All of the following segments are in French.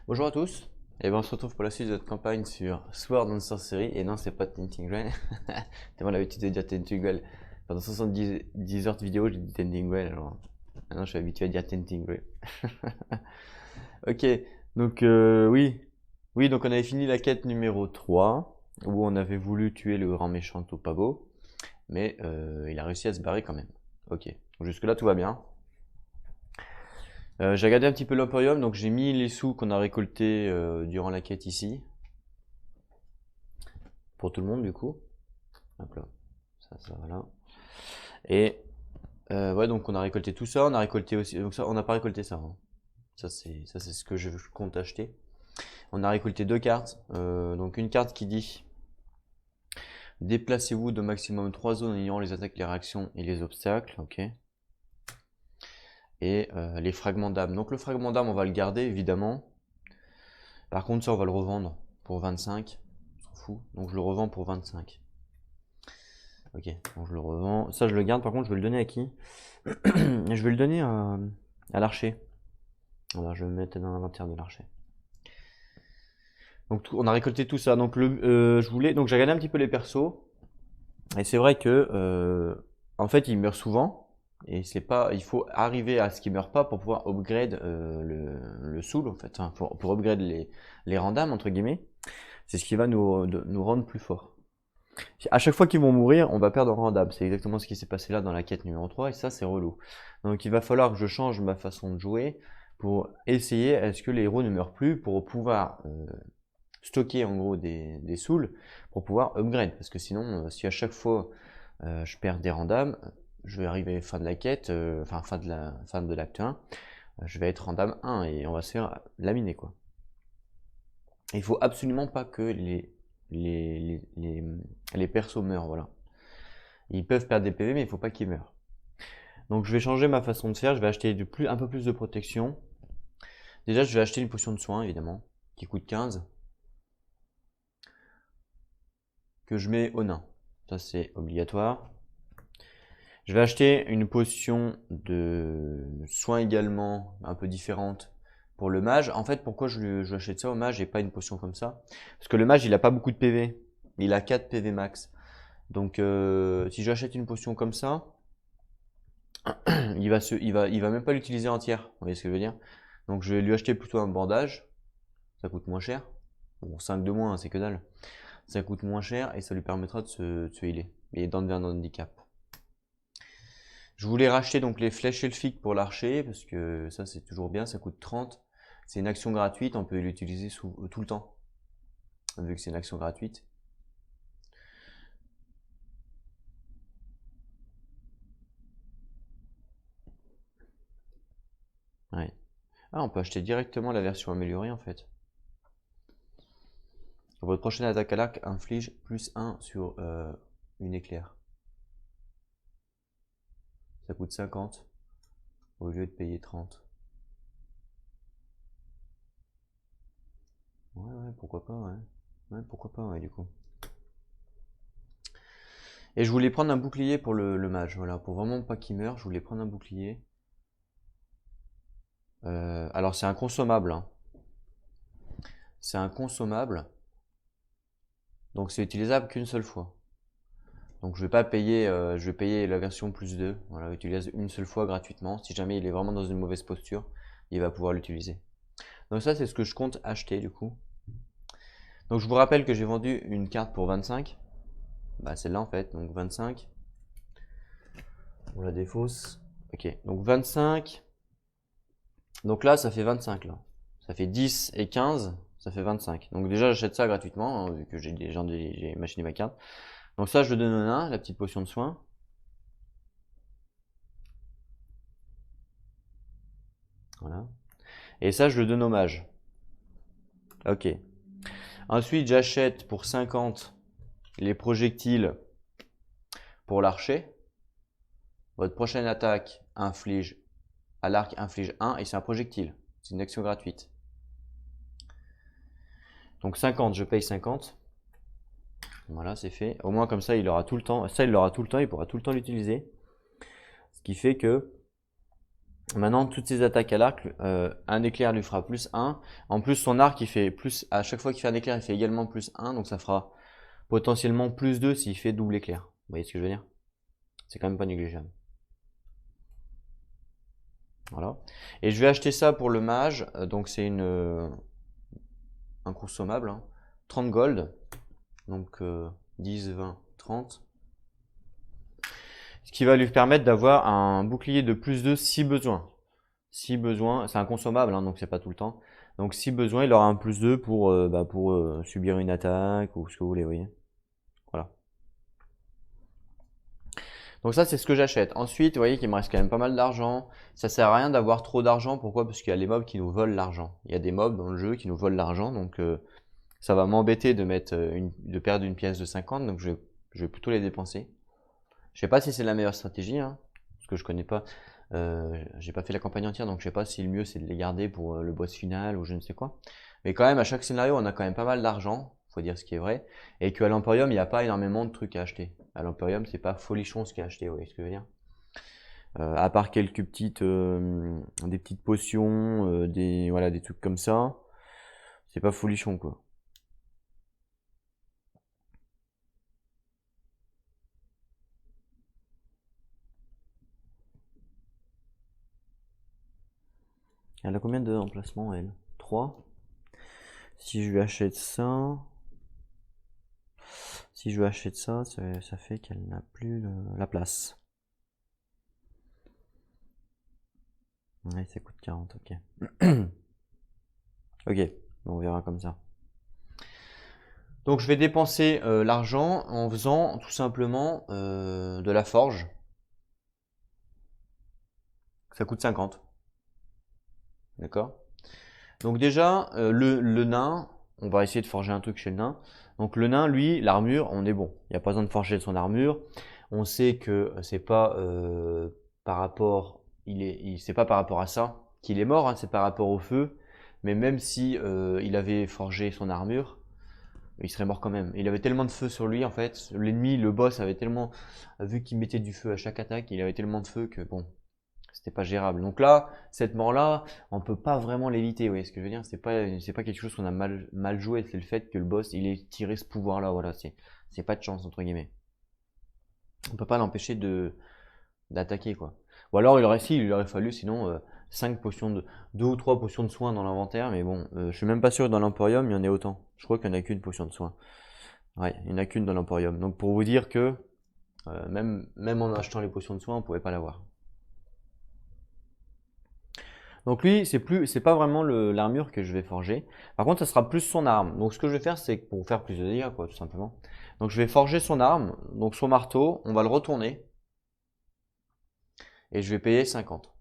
Bonjour à tous, et ben on se retrouve pour la suite de notre campagne sur Sword and Sorcery, et non c'est pas Tinting Grail, tellement l'habitude de dire Tinting Grail. Pendant 70 heures de vidéo j'ai dit Tinting Grail, alors maintenant je suis habitué à dire Tinting Grail. Ok, donc oui, donc on avait fini la quête numéro 3, où on avait voulu tuer le grand méchant Topago, mais il a réussi à se barrer quand même. Ok, donc jusque là tout va bien. J'ai regardé un petit peu l'Emporium, donc j'ai mis les sous qu'on a récoltés durant la quête ici. Pour tout le monde du coup. Hop là. Ça voilà. Et ouais, donc on a récolté tout ça, on a récolté aussi. Donc ça, on n'a pas récolté ça, hein. Ça c'est ce que je compte acheter. On a récolté deux cartes. Donc une carte qui dit déplacez-vous de maximum 3 zones en ignorant les attaques, les réactions et les obstacles. Ok. Et les fragments d'âme. Donc le fragment d'âme, on va le garder évidemment. Par contre, ça, on va le revendre pour 25. On s'en fout. Donc je le revends pour 25. Ok, donc je le revends. Ça, je le garde. Par contre, je vais le donner à qui? Je vais le donner à l'archer. Voilà, je vais me mettre dans l'inventaire de l'archer. Donc on a récolté tout ça. Donc donc j'ai regardé un petit peu les persos. Et c'est vrai que en fait, ils meurent souvent. Et c'est pas, il faut arriver à ce qu'ils meurent pas pour pouvoir upgrade le soul en fait, enfin, pour upgrade les randoms entre guillemets. C'est ce qui va nous rendre plus forts. À chaque fois qu'ils vont mourir, on va perdre en random. C'est exactement ce qui s'est passé là dans la quête numéro 3 et ça c'est relou. Donc il va falloir que je change ma façon de jouer pour essayer à ce que les héros ne meurent plus pour pouvoir stocker en gros des souls pour pouvoir upgrade. Parce que sinon, si à chaque fois je perds des randoms, je vais arriver fin de la quête, enfin fin de l'acte 1, je vais être random 1 et on va se faire laminer quoi. Il faut absolument pas que les persos meurent, voilà. Ils peuvent perdre des PV, mais il faut pas qu'ils meurent. Donc je vais changer ma façon de faire, je vais acheter un peu plus de protection. Déjà, je vais acheter une potion de soin, évidemment, qui coûte 15. Que je mets au nain. Ça, c'est obligatoire. Je vais acheter une potion de soin également, un peu différente, pour le mage. En fait, pourquoi je achète ça au mage et pas une potion comme ça? Parce que le mage, il a pas beaucoup de PV. Il a 4 PV max. Donc, si j'achète une potion comme ça, il va même pas l'utiliser entière. Vous voyez ce que je veux dire? Donc, je vais lui acheter plutôt un bandage. Ça coûte moins cher. Bon, 5 de moins, hein, c'est que dalle. Ça coûte moins cher et ça lui permettra de se healer et d'enlever un handicap. Je voulais racheter donc les flèches elfiques pour l'archer parce que ça c'est toujours bien, ça coûte 30. C'est une action gratuite, on peut l'utiliser tout le temps vu que c'est une action gratuite. Ouais. Ah, on peut acheter directement la version améliorée en fait. Votre prochaine attaque à l'arc inflige plus 1 sur une éclair. Ça coûte 50 au lieu de payer 30. Ouais, pourquoi pas, ouais. Ouais, pourquoi pas, ouais, du coup. Et je voulais prendre un bouclier pour le mage, voilà, pour vraiment pas qu'il meure, je voulais prendre un bouclier. Alors c'est un consommable, hein. C'est un consommable, donc c'est utilisable qu'une seule fois. Donc je vais pas payer, je vais payer la version plus 2. Voilà, utilise une seule fois gratuitement. Si jamais il est vraiment dans une mauvaise posture, il va pouvoir l'utiliser. Donc ça c'est ce que je compte acheter du coup. Donc je vous rappelle que j'ai vendu une carte pour 25. Bah celle-là en fait, donc 25. On la défausse. Ok, donc 25. Donc là ça fait 25 là. Ça fait 10 et 15, ça fait 25. Donc déjà j'achète ça gratuitement, hein, vu que j'ai machiné ma carte. Donc ça je le donne au nain, la petite potion de soin. Voilà. Et ça je le donne au mage. Ok. Ensuite j'achète pour 50 les projectiles pour l'archer. Votre prochaine attaque inflige à l'arc inflige 1 et c'est un projectile. C'est une action gratuite. Donc 50, je paye 50. Voilà, c'est fait. Au moins comme ça, il aura tout le temps. Ça, il l'aura tout le temps, il pourra tout le temps l'utiliser. Ce qui fait que Maintenant, toutes ses attaques à l'arc, un éclair lui fera plus 1. En plus, son arc, il fait plus, à chaque fois qu'il fait un éclair, il fait également plus 1. Donc ça fera potentiellement plus 2 s'il fait double éclair. Vous voyez ce que je veux dire? C'est quand même pas négligeable. Voilà. Et je vais acheter ça pour le mage. Donc c'est un consommable. Hein. 30 gold. Donc 10, 20, 30. Ce qui va lui permettre d'avoir un bouclier de plus 2 si besoin. Si besoin, c'est un consommable, hein, donc c'est pas tout le temps. Donc si besoin, il aura un plus 2 pour subir une attaque ou ce que vous voulez, vous voyez. Voilà. Donc ça, c'est ce que j'achète. Ensuite, vous voyez qu'il me reste quand même pas mal d'argent. Ça sert à rien d'avoir trop d'argent. Pourquoi? Parce qu'il y a les mobs qui nous volent l'argent. Il y a des mobs dans le jeu qui nous volent l'argent, donc ça va m'embêter de de perdre une pièce de 50, donc je vais plutôt les dépenser. Je sais pas si c'est la meilleure stratégie, hein, parce que je connais pas. J'ai pas fait la campagne entière, donc je sais pas si le mieux c'est de les garder pour le boss final ou je ne sais quoi. Mais quand même, à chaque scénario, on a quand même pas mal d'argent, faut dire ce qui est vrai, et qu'à l'Emporium, il n'y a pas énormément de trucs à acheter. À l'Emporium, c'est pas folichon ce qu'il y a acheté, vous voyez ce que je veux dire. À part quelques des petites potions, voilà, des trucs comme ça, c'est pas folichon quoi. Elle a combien d'emplacements elle? 3. Si je lui achète ça, Si je lui achète ça, ça fait qu'elle n'a plus la place. Ouais, ça coûte 40, ok. Ok, on verra comme ça. Donc je vais dépenser l'argent en faisant tout simplement de la forge. Ça coûte 50. D'accord? Donc déjà, le nain, on va essayer de forger un truc chez le nain. Donc le nain, lui, l'armure, on est bon. Il n'y a pas besoin de forger son armure. On sait que c'est pas par rapport, c'est pas par rapport à ça qu'il est mort, hein, c'est par rapport au feu. Mais même si il avait forgé son armure, il serait mort quand même. Il avait tellement de feu sur lui en fait. L'ennemi, le boss, avait tellement, vu qu'il mettait du feu à chaque attaque, il avait tellement de feu que bon, c'était pas gérable. Donc là, cette mort-là, on peut pas vraiment l'éviter. Vous voyez ce que je veux dire? C'est pas quelque chose qu'on a mal joué. C'est le fait que le boss, il ait tiré ce pouvoir-là. Voilà, c'est pas de chance entre guillemets. On peut pas l'empêcher d'attaquer quoi. Ou alors il aurait fallu sinon 5 potions 2 ou 3 potions de soins dans l'inventaire, mais bon, je suis même pas sûr que dans l'Emporium il y en ait autant. Je crois qu'il n'y en a qu'une potion de soins. Ouais, il n'y en a qu'une dans l'Emporium. Donc pour vous dire que même en achetant les potions de soins, on pouvait pas l'avoir. Donc lui, c'est pas vraiment l'armure que je vais forger. Par contre, ça sera plus son arme. Donc ce que je vais faire, c'est pour faire plus de dégâts, quoi, tout simplement. Donc je vais forger son arme, donc son marteau, on va le retourner. Et je vais payer 50.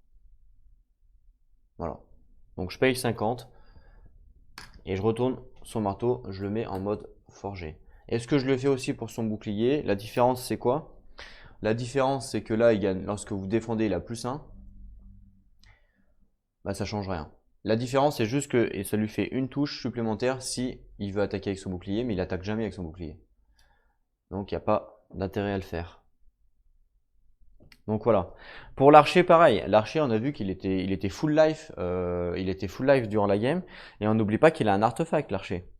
Voilà. Donc je paye 50 et je retourne son marteau, je le mets en mode forgé. Est-ce que je le fais aussi pour son bouclier? La différence c'est quoi? La différence c'est que là il gagne, lorsque vous défendez il a plus 1, bah ça change rien. La différence c'est juste que et ça lui fait une touche supplémentaire si il veut attaquer avec son bouclier, mais il attaque jamais avec son bouclier. Donc il n'y a pas d'intérêt à le faire. Donc voilà. Pour l'archer, pareil. L'archer, on a vu il était full life, durant la game. Et on n'oublie pas qu'il a un artefact, l'archer.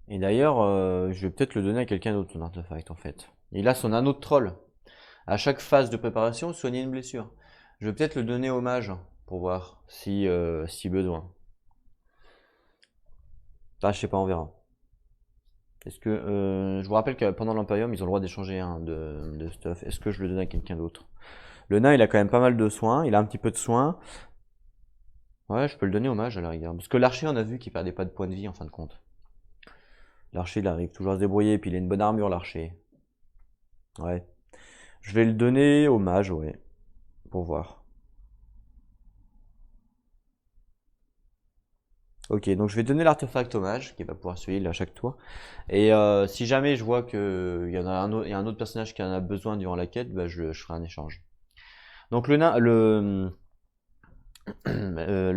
Et d'ailleurs, je vais peut-être le donner à quelqu'un d'autre, son artefact, en fait. Il a son anneau de troll. À chaque phase de préparation, soigner une blessure. Je vais peut-être le donner au mage pour voir si besoin. Ah, je sais pas, on verra. Est-ce que je vous rappelle que pendant l'Imperium, ils ont le droit d'échanger de stuff. Est-ce que je le donne à quelqu'un d'autre? Le nain, il a quand même pas mal de soins. Il a un petit peu de soins. Ouais, je peux le donner au mage à la rigueur. Parce que l'archer, on a vu qu'il perdait pas de points de vie en fin de compte. L'archer, il arrive toujours à se débrouiller. Et puis il a une bonne armure, l'archer. Ouais. Je vais le donner au mage, ouais. Pour voir. Ok, donc je vais donner l'artefact au mage, qui va pouvoir suivre à chaque tour. Et si jamais je vois il y a un autre personnage qui en a besoin durant la quête, bah, je ferai un échange. Donc le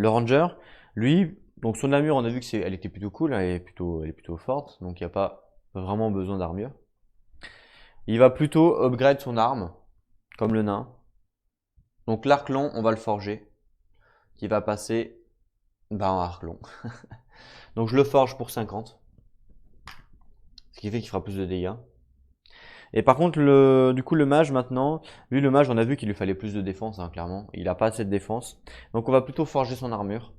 ranger, lui, donc son armure, on a vu que elle était plutôt cool, elle est plutôt forte, donc il n'y a pas vraiment besoin d'armure. Il va plutôt upgrade son arme, comme le nain. Donc l'arc long, on va le forger, qui va passer en arc long. Donc je le forge pour 50, ce qui fait qu'il fera plus de dégâts. Et par contre, du coup, le mage maintenant, lui, le mage, on a vu qu'il lui fallait plus de défense, hein, clairement. Il n'a pas assez de défense. Donc on va plutôt forger son armure.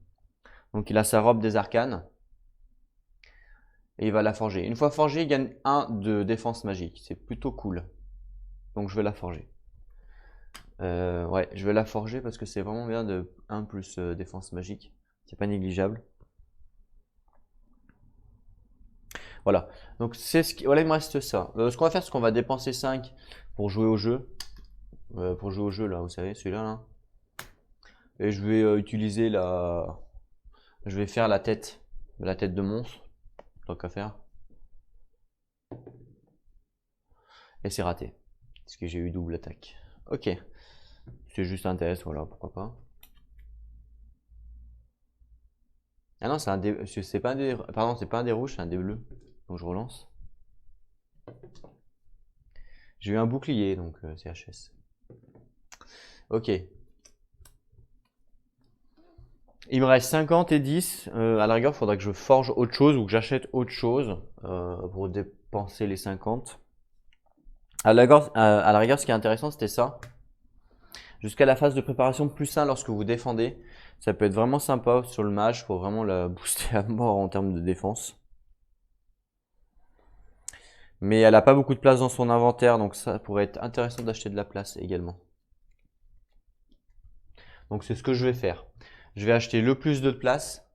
Donc il a sa robe des arcanes. Et il va la forger. Une fois forgée, il gagne 1 de défense magique. C'est plutôt cool. Donc je vais la forger. Ouais, je vais la forger parce que c'est vraiment bien de 1 plus défense magique. C'est pas négligeable. Voilà. Donc c'est ce qui. Voilà, il me reste ça. Ce qu'on va faire, c'est qu'on va dépenser 5 pour jouer au jeu. Pour jouer au jeu, là, vous savez, celui-là, là. Et je vais utiliser la. Je vais faire la tête de monstre. Tant qu'à faire. Et c'est raté. Parce que j'ai eu double attaque. Ok. C'est juste un test, voilà, pourquoi pas. Ah non, c'est un dé. C'est pas un dé. Pardon, c'est pas un dé rouge, c'est un dé bleu. Donc je relance. J'ai eu un bouclier, donc c'est HS. Ok. Il me reste 50 et 10. À la rigueur, il faudra que je forge autre chose ou que j'achète autre chose pour dépenser les 50. À la rigueur, ce qui est intéressant, c'était ça. Jusqu'à la phase de préparation plus 1 lorsque vous défendez. Ça peut être vraiment sympa sur le mage pour vraiment la booster à mort en termes de défense. Mais elle n'a pas beaucoup de place dans son inventaire, donc ça pourrait être intéressant d'acheter de la place également. Donc c'est ce que je vais faire. Je vais acheter le plus de place,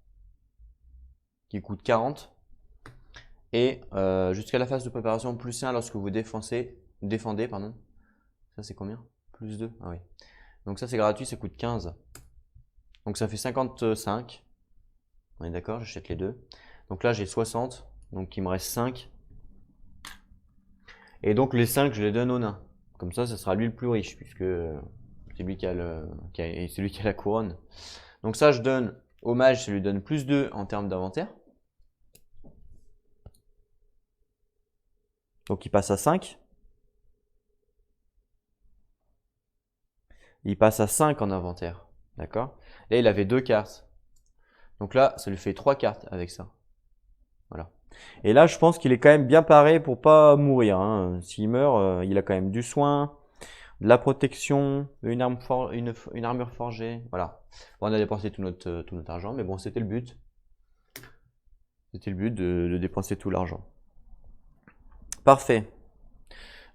qui coûte 40. Et jusqu'à la phase de préparation plus 1 lorsque vous défendez, pardon. Ça c'est combien? Plus 2? Ah oui. Donc ça c'est gratuit, ça coûte 15. Donc ça fait 55. On est d'accord, j'achète les deux. Donc là j'ai 60, donc il me reste 5. Et donc les 5 je les donne au nain. Comme ça sera lui le plus riche, puisque c'est lui qui a la couronne. Donc ça je donne au mage, ça lui donne plus 2 en termes d'inventaire. Donc il passe à 5. Il passe à 5 en inventaire. D'accord? Là, il avait 2 cartes. Donc là, ça lui fait 3 cartes avec ça. Voilà. Et là, je pense qu'il est quand même bien paré pour pas mourir, hein. S'il meurt, il a quand même du soin, de la protection, une armure forgée. Voilà. Bon, on a dépensé tout notre argent, mais bon, c'était le but. C'était le but de dépenser tout l'argent. Parfait.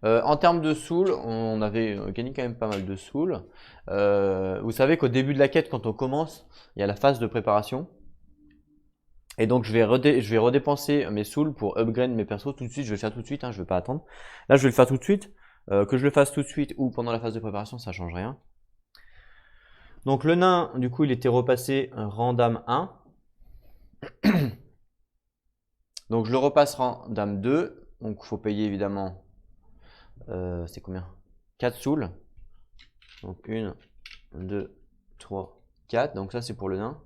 En termes de soul, on avait gagné quand même pas mal de soul. Vous savez qu'au début de la quête, quand on commence, il y a la phase de préparation. Et donc je vais redépenser mes souls pour upgrade mes persos tout de suite. Je vais le faire tout de suite, hein, je ne vais pas attendre. Là, je vais le faire tout de suite. Que je le fasse tout de suite ou pendant la phase de préparation, ça change rien. Donc le nain, du coup, il était repassé rang dame 1. Donc je le repasse rang dame 2. Donc il faut payer évidemment. C'est combien? 4 souls. Donc 1, 2, 3, 4. Donc ça c'est pour le nain.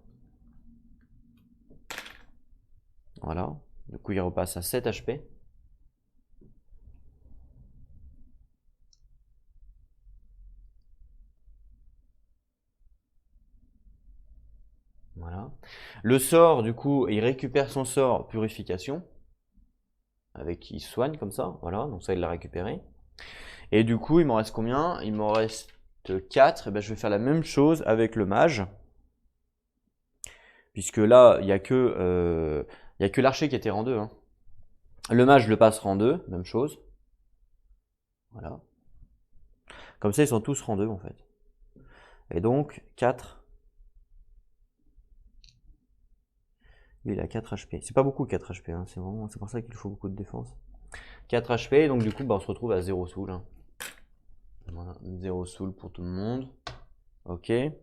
Voilà. Du coup il repasse à 7 HP. Voilà. Le sort, du coup, il récupère son sort purification. Avec il soigne comme ça. Voilà. Donc ça il l'a récupéré. Et du coup il m'en reste combien? Il m'en reste 4. Et ben, je vais faire la même chose avec le mage. Puisque là, il n'y a que l'archer qui était rang 2. Hein. Le mage, je le passe rang 2, même chose. Voilà. Comme ça, ils sont tous rang 2 en fait. Et donc, 4. Lui, il a 4 HP. C'est pas beaucoup 4 HP, hein. C'est pour ça qu'il faut beaucoup de défense. 4 HP, donc du coup, bah, on se retrouve à 0 soul. Hein. Voilà, 0 soul pour tout le monde. Ok. Et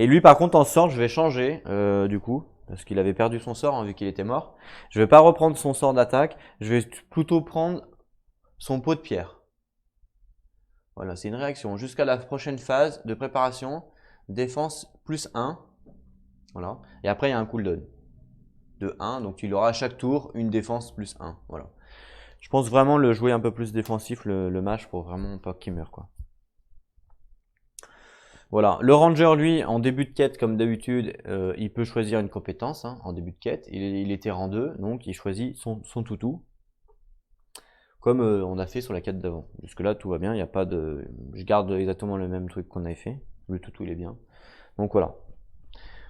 lui, par contre, en sort, je vais changer, du coup. Parce qu'il avait perdu son sort, hein, vu qu'il était mort. Je vais pas reprendre son sort d'attaque. Je vais plutôt prendre son pot de pierre. Voilà, c'est une réaction. Jusqu'à la prochaine phase de préparation, défense plus 1. Voilà. Et après, il y a un cooldown de 1. Donc, il aura à chaque tour une défense plus 1. Voilà. Je pense vraiment le jouer un peu plus défensif, le mage, pour vraiment pas qu'il meure, quoi. Voilà. Le ranger, lui, en début de quête, comme d'habitude, il peut choisir une compétence, hein, en début de quête. Il était rang 2, donc il choisit son toutou. Comme on a fait sur la quête d'avant. Jusque là, tout va bien, il n'y a pas de... Je garde exactement le même truc qu'on avait fait. Le toutou, il est bien. Donc voilà.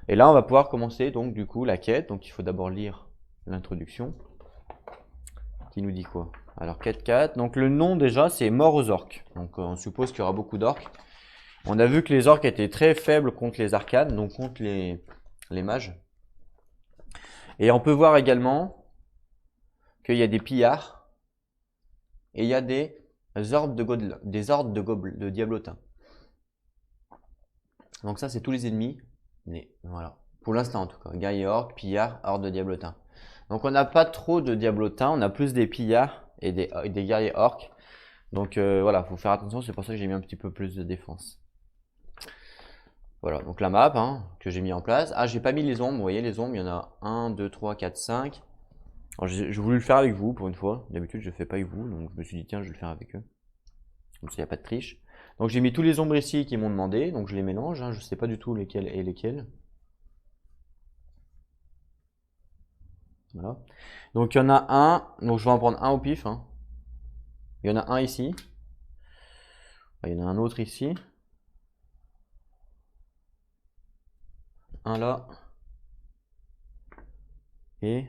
Et là, on va pouvoir commencer, donc, du coup, la quête. Donc il faut d'abord lire l'introduction. Qui nous dit quoi? Alors, quête 4. Donc le nom, déjà, c'est Mort aux orques. Donc on suppose qu'il y aura beaucoup d'orques. On a vu que les orques étaient très faibles contre les arcanes, donc contre les mages. Et on peut voir également qu'il y a des pillards et il y a des ordres de diablotins. Donc ça, c'est tous les ennemis. Mais voilà, pour l'instant en tout cas, guerrier orc, pillard, horde de diablotins. Donc on n'a pas trop de diablotins, on a plus des pillards et des guerriers orcs. Donc voilà, faut faire attention, c'est pour ça que j'ai mis un petit peu plus de défense. Voilà, donc la map hein, que j'ai mis en place. Ah, j'ai pas mis les ombres, vous voyez les ombres, il y en a 1, 2, 3, 4, 5. Alors j'ai voulu le faire avec vous pour une fois. D'habitude je le fais pas avec vous, donc je me suis dit tiens je vais le faire avec eux. Comme ça il n'y a pas de triche. Donc j'ai mis tous les ombres ici qui m'ont demandé, donc je les mélange, hein, je sais pas du tout lesquels et lesquels. Voilà. Donc il y en a un, donc je vais en prendre un au pif. Hein. Il y en a un ici. Il y en a un autre ici. Un là. Et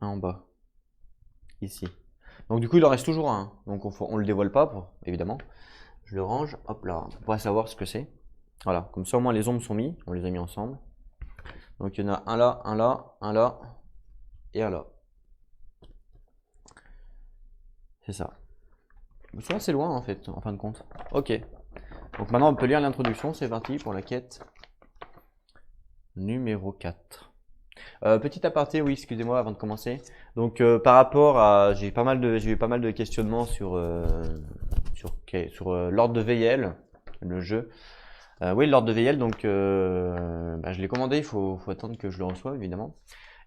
un en bas. Ici. Donc du coup il en reste toujours un. Donc on le dévoile pas, évidemment. Je le range, hop là, pour pas savoir ce que c'est. Voilà, comme ça au moins les ombres sont mis, on les a mis ensemble. Donc il y en a un là, un là, un là et un là. C'est ça. C'est assez loin en fait, en fin de compte. Ok. Donc maintenant on peut lire l'introduction, c'est parti pour la quête numéro 4. Petit aparté, oui, excusez-moi avant de commencer. Donc par rapport à, j'ai eu pas mal de questionnements sur l'ordre de Veyel, le jeu. Oui, l'ordre de Veyel, donc je l'ai commandé, il faut attendre que je le reçoive évidemment.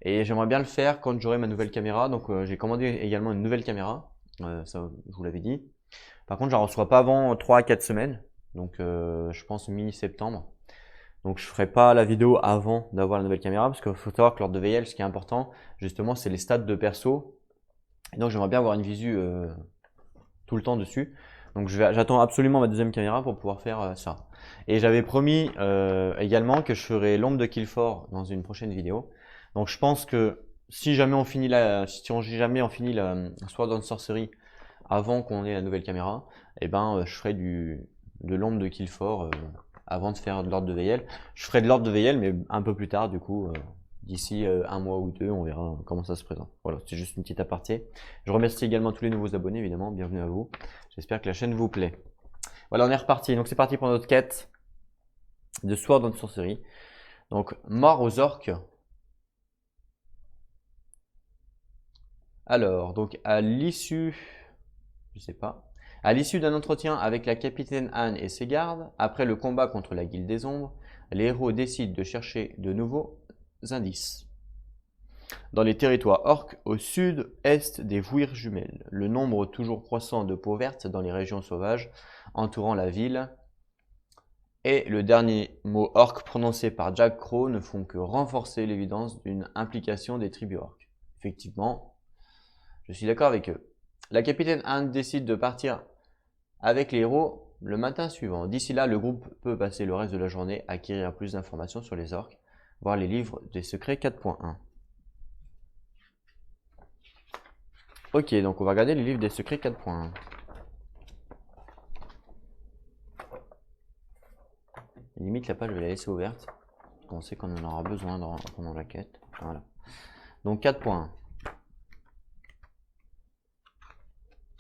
Et j'aimerais bien le faire quand j'aurai ma nouvelle caméra. Donc j'ai commandé également une nouvelle caméra, ça je vous l'avais dit. Par contre, je ne la reçois pas avant 3 à 4 semaines, donc je pense mi-septembre. Donc je ferai pas la vidéo avant d'avoir la nouvelle caméra parce qu'il faut savoir que lors de VL, ce qui est important, justement, c'est les stats de perso. Et donc j'aimerais bien avoir une visu tout le temps dessus. Donc j'attends absolument ma deuxième caméra pour pouvoir faire ça. Et j'avais promis également que je ferai l'ombre de Killfort dans une prochaine vidéo. Donc je pense que si jamais on finit la Sword and Sorcery avant qu'on ait la nouvelle caméra, eh ben je ferai de l'ombre de Killfort avant de faire de l'ordre de Veyel. Je ferai de l'ordre de Veyel, mais un peu plus tard, du coup, d'ici un mois ou deux, on verra comment ça se présente. Voilà, c'est juste une petite aparté. Je remercie également tous les nouveaux abonnés, évidemment. Bienvenue à vous. J'espère que la chaîne vous plaît. Voilà, on est reparti. Donc c'est parti pour notre quête de Sword and Sorcery. Donc, mort aux orques. Alors, donc à l'issue, je sais pas. À l'issue d'un entretien avec la capitaine Anne et ses gardes, après le combat contre la Guilde des Ombres, les héros décident de chercher de nouveaux indices. Dans les territoires orques, au sud-est des Vouires jumelles, le nombre toujours croissant de peaux vertes dans les régions sauvages entourant la ville et le dernier mot orque prononcé par Jack Crow ne font que renforcer l'évidence d'une implication des tribus orques. Effectivement, je suis d'accord avec eux. La capitaine Anne décide de partir avec les héros le matin suivant. D'ici là, le groupe peut passer le reste de la journée à acquérir plus d'informations sur les orques, voir les livres des secrets 4.1. Ok, donc on va regarder les livres des secrets 4.1. Limite la page, je vais la laisser ouverte. On sait qu'on en aura besoin pendant la quête. Voilà. Donc 4.1.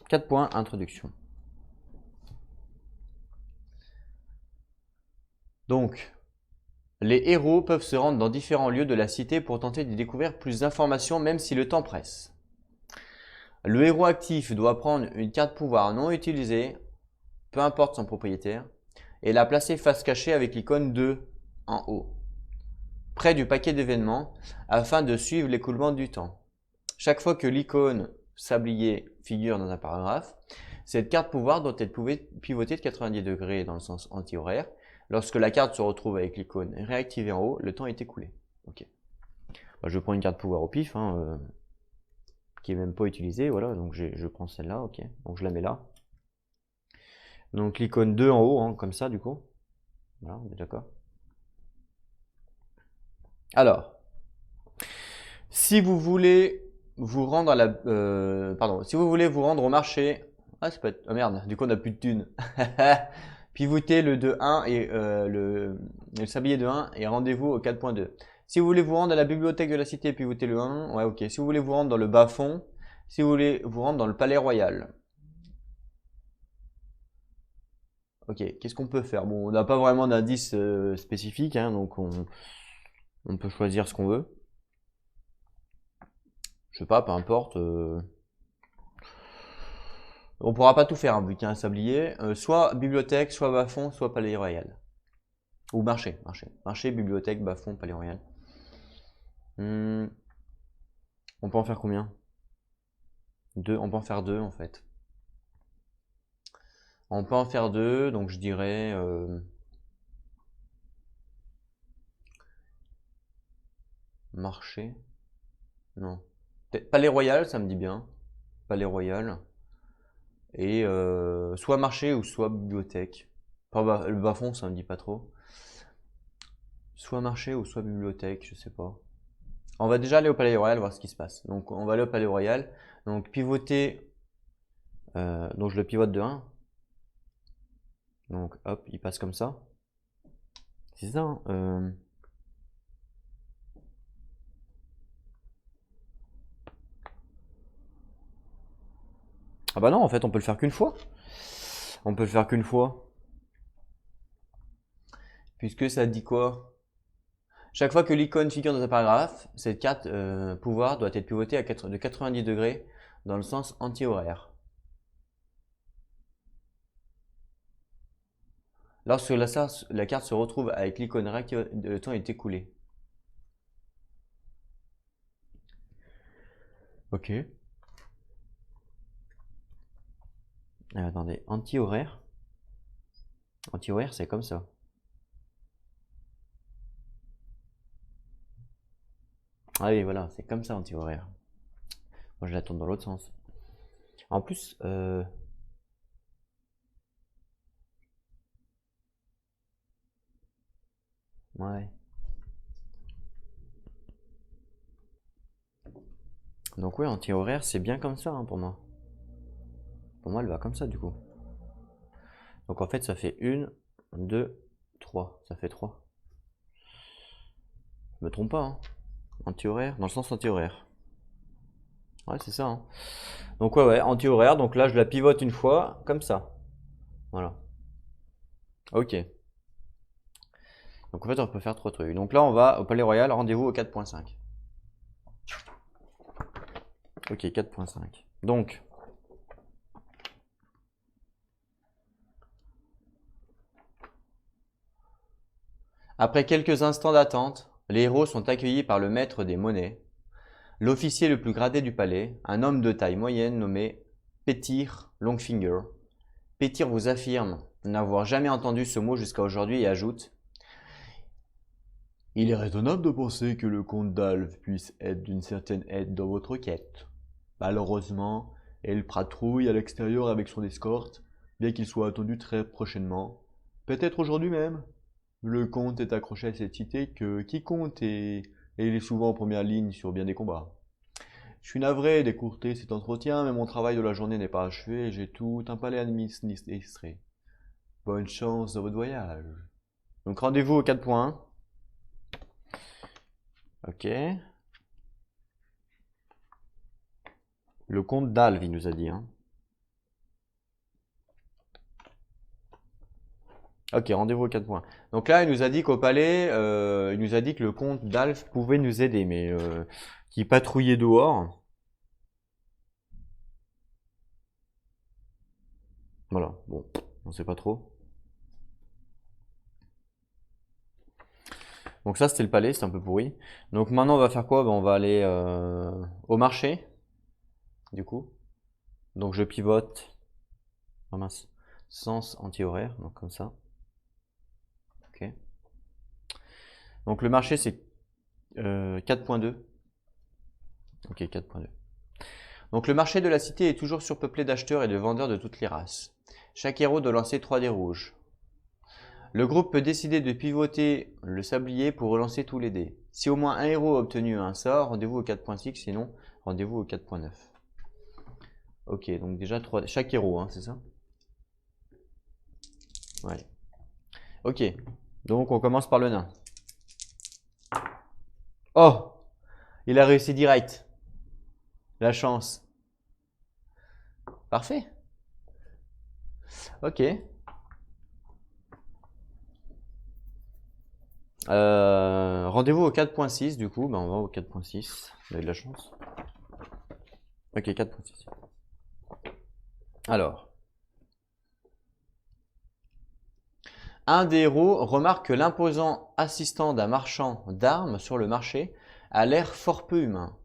4.1 introduction. Donc, les héros peuvent se rendre dans différents lieux de la cité pour tenter de découvrir plus d'informations même si le temps presse. Le héros actif doit prendre une carte pouvoir non utilisée, peu importe son propriétaire, et la placer face cachée avec l'icône 2 en haut. près du paquet d'événements afin de suivre l'écoulement du temps. Chaque fois que l'icône sablier figure dans un paragraphe, cette carte pouvoir doit être pivotée de 90 degrés dans le sens anti-horaire. Lorsque la carte se retrouve avec l'icône réactivée en haut, le temps est écoulé. Ok. Bah, je prends une carte pouvoir au pif, hein, qui est même pas utilisée, voilà, donc je prends celle-là, ok. Donc je la mets là. Donc l'icône 2 en haut, hein, comme ça du coup. Voilà, on est d'accord. Alors, si vous voulez vous rendre à la, si vous voulez vous rendre au marché, ah c'est pas, oh merde, du coup on n'a plus de thunes. Pivotez le 2.1 et le sablier de 1 et rendez-vous au 4.2. Si vous voulez vous rendre à la bibliothèque de la cité, pivotez le 1. Ouais, ok. Si vous voulez vous rendre dans le bas-fond, si vous voulez vous rendre dans le palais royal. Ok, qu'est-ce qu'on peut faire? Bon, on n'a pas vraiment d'indice spécifique, hein, donc on peut choisir ce qu'on veut. Je sais pas, peu importe. On pourra pas tout faire, hein, vu qu'il y a un sablier. Soit bibliothèque, soit bas-fond, soit palais royal. Ou marché, marché, bibliothèque, bas-fond, palais royal. On peut en faire combien? Deux, on peut en faire deux en fait. On peut en faire deux, donc je dirais marché. Non. Palais royal, ça me dit bien. Palais royal. Et soit marché ou soit bibliothèque. Enfin, le bas-fond, ça me dit pas trop. Soit marché ou soit bibliothèque, je sais pas. On va déjà aller au Palais Royal voir ce qui se passe. Donc on va aller au Palais Royal. Donc pivoter. Donc je le pivote de 1. Donc hop, il passe comme ça. C'est ça, hein, Ah bah non, en fait on peut le faire qu'une fois. On peut le faire qu'une fois. Puisque ça dit quoi? Chaque fois que l'icône figure dans un paragraphe, cette carte pouvoir doit être pivotée de 90 degrés dans le sens anti-horaire. Lorsque la carte se retrouve avec l'icône réactive, le temps est écoulé. Ok. Attendez, anti-horaire. Anti-horaire, c'est comme ça. Ah oui, voilà, c'est comme ça anti-horaire. Moi, je la tourne dans l'autre sens. En plus, ouais. Donc oui, anti-horaire, c'est bien comme ça, hein, pour moi. Pour moi, elle va comme ça, du coup. Donc en fait, ça fait 1, 2, 3. Ça fait 3. Je me trompe pas, hein. Anti-horaire, dans le sens anti-horaire. Ouais, c'est ça, hein. Donc ouais, anti-horaire. Donc là, je la pivote une fois, comme ça. Voilà. Ok. Donc en fait, on peut faire 3 trucs. Donc là, on va au Palais Royal, rendez-vous au 4.5. Ok, 4.5. Donc, après quelques instants d'attente, les héros sont accueillis par le maître des monnaies, l'officier le plus gradé du palais, un homme de taille moyenne nommé Petyr Longfinger. Petyr vous affirme n'avoir jamais entendu ce mot jusqu'à aujourd'hui et ajoute: Il est raisonnable de penser que le comte d'Alves puisse être d'une certaine aide dans votre quête. Malheureusement, il patrouille à l'extérieur avec son escorte, bien qu'il soit attendu très prochainement. Peut-être aujourd'hui même. Le comte est accroché à cette cité qui compte et il est souvent en première ligne sur bien des combats. Je suis navré d'écourter cet entretien, mais mon travail de la journée n'est pas achevé et j'ai tout un palais administré. Bonne chance dans votre voyage. Donc rendez-vous au 4.1. Ok. Le comte d'Alve, il nous a dit, hein. Ok, rendez-vous au 4.1. Donc là, il nous a dit qu'au palais, il nous a dit que le comte d'Alve pouvait nous aider, mais qui patrouillait dehors. Voilà, bon, on sait pas trop. Donc ça, c'était le palais, c'est un peu pourri. Donc maintenant, on va faire quoi? Ben, on va aller au marché, du coup. Donc je pivote, oh mince, sens anti-horaire, donc comme ça. Ok. Donc le marché, c'est 4.2. Ok, 4.2. Donc le marché de la cité est toujours surpeuplé d'acheteurs et de vendeurs de toutes les races. Chaque héros doit lancer 3 dés rouges. Le groupe peut décider de pivoter le sablier pour relancer tous les dés. Si au moins un héros a obtenu un sort, rendez-vous au 4.6, sinon rendez-vous au 4.9. Ok, donc déjà 3, chaque héros, hein, c'est ça? Ouais. Ok, donc on commence par le nain. Oh, il a réussi direct. La chance. Parfait. Ok. Rendez-vous au 4.6 du coup, ben on va au 4.6, vous avez de la chance. Ok, 4.6. Alors, un des héros remarque que l'imposant assistant d'un marchand d'armes sur le marché a l'air fort peu humain.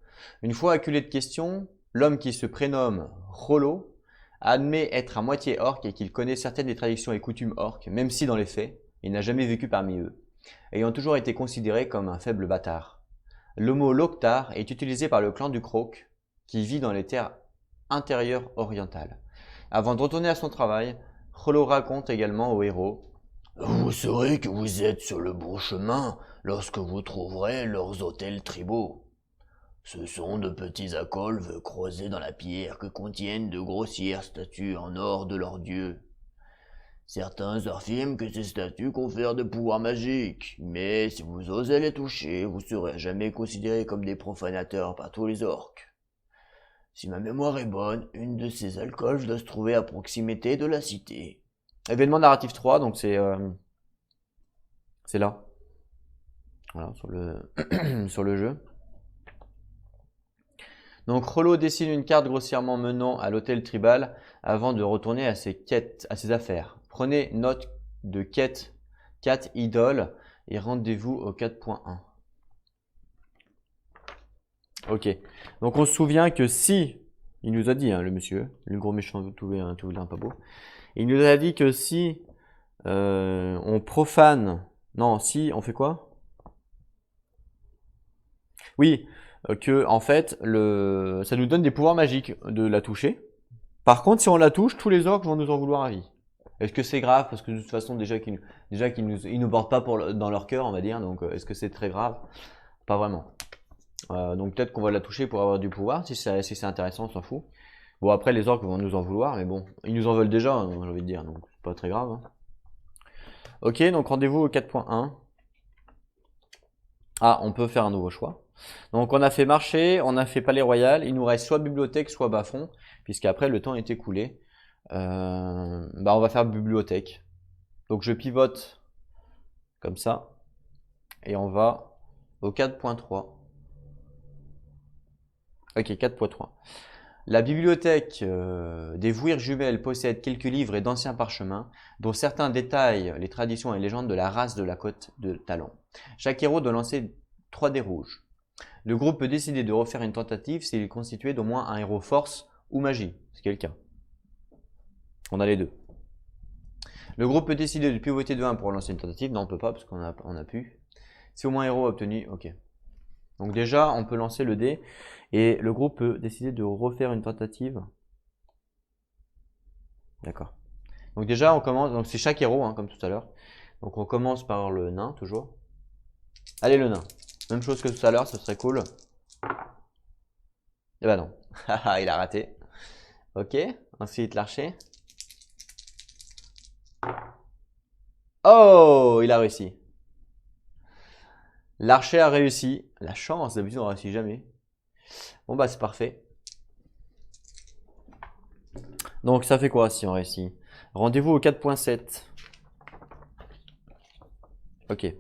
Une fois acculé de questions, l'homme qui se prénomme Rollo admet être à moitié orc et qu'il connaît certaines des traditions et coutumes orques, même si dans les faits, il n'a jamais vécu parmi eux, ayant toujours été considéré comme un faible bâtard. Le mot Loktar est utilisé par le clan du Croc, qui vit dans les terres intérieures orientales. Avant de retourner à son travail, Rollo raconte également au héros: Vous saurez que vous êtes sur le bon chemin lorsque vous trouverez leurs hôtels tribaux. Ce sont de petits alcôves creusés dans la pierre que contiennent de grossières statues en or de leurs dieux. Certains affirment que ces statues confèrent de pouvoirs magiques, mais si vous osez les toucher, vous serez à jamais considérés comme des profanateurs par tous les orques. Si ma mémoire est bonne, une de ces alcôves doit se trouver à proximité de la cité. événement narratif 3, donc c'est là, voilà, sur le jeu. Donc Rollo dessine une carte grossièrement menant à l'hôtel tribal avant de retourner à ses quêtes, à ses affaires. Prenez note de quête 4 idoles et rendez-vous au 4.1. Ok. Donc on se souvient que si, il nous a dit, hein, le monsieur, le gros méchant tout vilain pas beau, il nous a dit que si on profane, non, si on fait quoi? Oui, que en fait, ça nous donne des pouvoirs magiques de la toucher. Par contre, si on la touche, tous les orques vont nous en vouloir à vie. Est-ce que c'est grave? Parce que de toute façon, ils nous portent pas dans leur cœur, on va dire. Donc, est-ce que c'est très grave? Pas vraiment. Donc, peut-être qu'on va la toucher pour avoir du pouvoir. Si c'est intéressant, on s'en fout. Bon, après, les orques vont nous en vouloir, mais bon, ils nous en veulent déjà, hein, j'ai envie de dire. Donc, c'est pas très grave, hein. Ok, donc rendez-vous au 4.1. Ah, on peut faire un nouveau choix. Donc, on a fait marché, on a fait palais royal. Il nous reste soit bibliothèque, soit bas-fond, puisqu'après, le temps est écoulé. Bah on va faire bibliothèque. Donc je pivote comme ça et on va au 4.3. Ok, 4.3. La bibliothèque des Vouires jumelles possède quelques livres et d'anciens parchemins dont certains détaillent les traditions et légendes de la race de la côte de Talon. Chaque héros doit lancer 3 dés rouges. Le groupe peut décider de refaire une tentative s'il est constitué d'au moins un héros force ou magie, ce qui est le cas. On a les deux. Le groupe peut décider de pivoter de 1 pour lancer une tentative. Non, on peut pas parce qu'on a pu. Si au moins un héros obtenu, ok. Donc déjà, on peut lancer le dé et le groupe peut décider de refaire une tentative. D'accord. Donc déjà, on commence. Donc c'est chaque héros, hein, comme tout à l'heure. Donc on commence par le nain, toujours. Allez, le nain. Même chose que tout à l'heure, ce serait cool. Eh ben non. Haha, il a raté. Ok. Ensuite, l'archer. Oh, il a réussi. L'archer a réussi. La chance, d'habitude on réussit jamais. Bon bah c'est parfait. Donc ça fait quoi si on réussit? Rendez-vous au 4.7. Ok.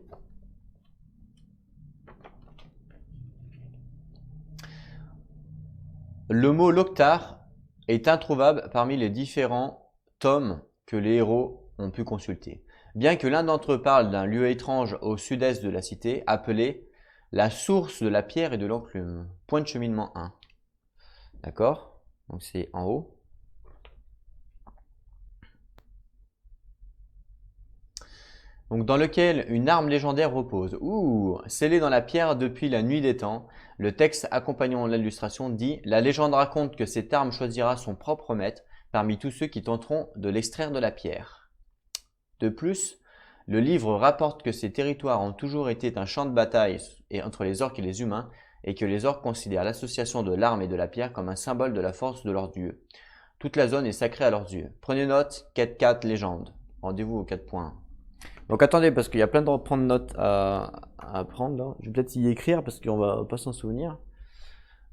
Le mot Loktar est introuvable parmi les différents tomes que les héros ont pu consulter. bien que l'un d'entre eux parle d'un lieu étrange au sud-est de la cité, appelé la source de la pierre et de l'enclume. Point de cheminement 1. D'accord? Donc c'est en haut. Donc dans lequel une arme légendaire repose. Ouh, scellée dans la pierre depuis la nuit des temps. Le texte accompagnant l'illustration dit « La légende raconte que cette arme choisira son propre maître parmi tous ceux qui tenteront de l'extraire de la pierre. » De plus, le livre rapporte que ces territoires ont toujours été un champ de bataille entre les orques et les humains, et que les orques considèrent l'association de l'arme et de la pierre comme un symbole de la force de leur dieu. Toute la zone est sacrée à leurs dieux. Prenez note, 4.4 légende. Rendez-vous au 4.1. Donc attendez, parce qu'il y a plein de prendre notes à prendre là. Je vais peut-être y écrire parce qu'on va pas s'en souvenir.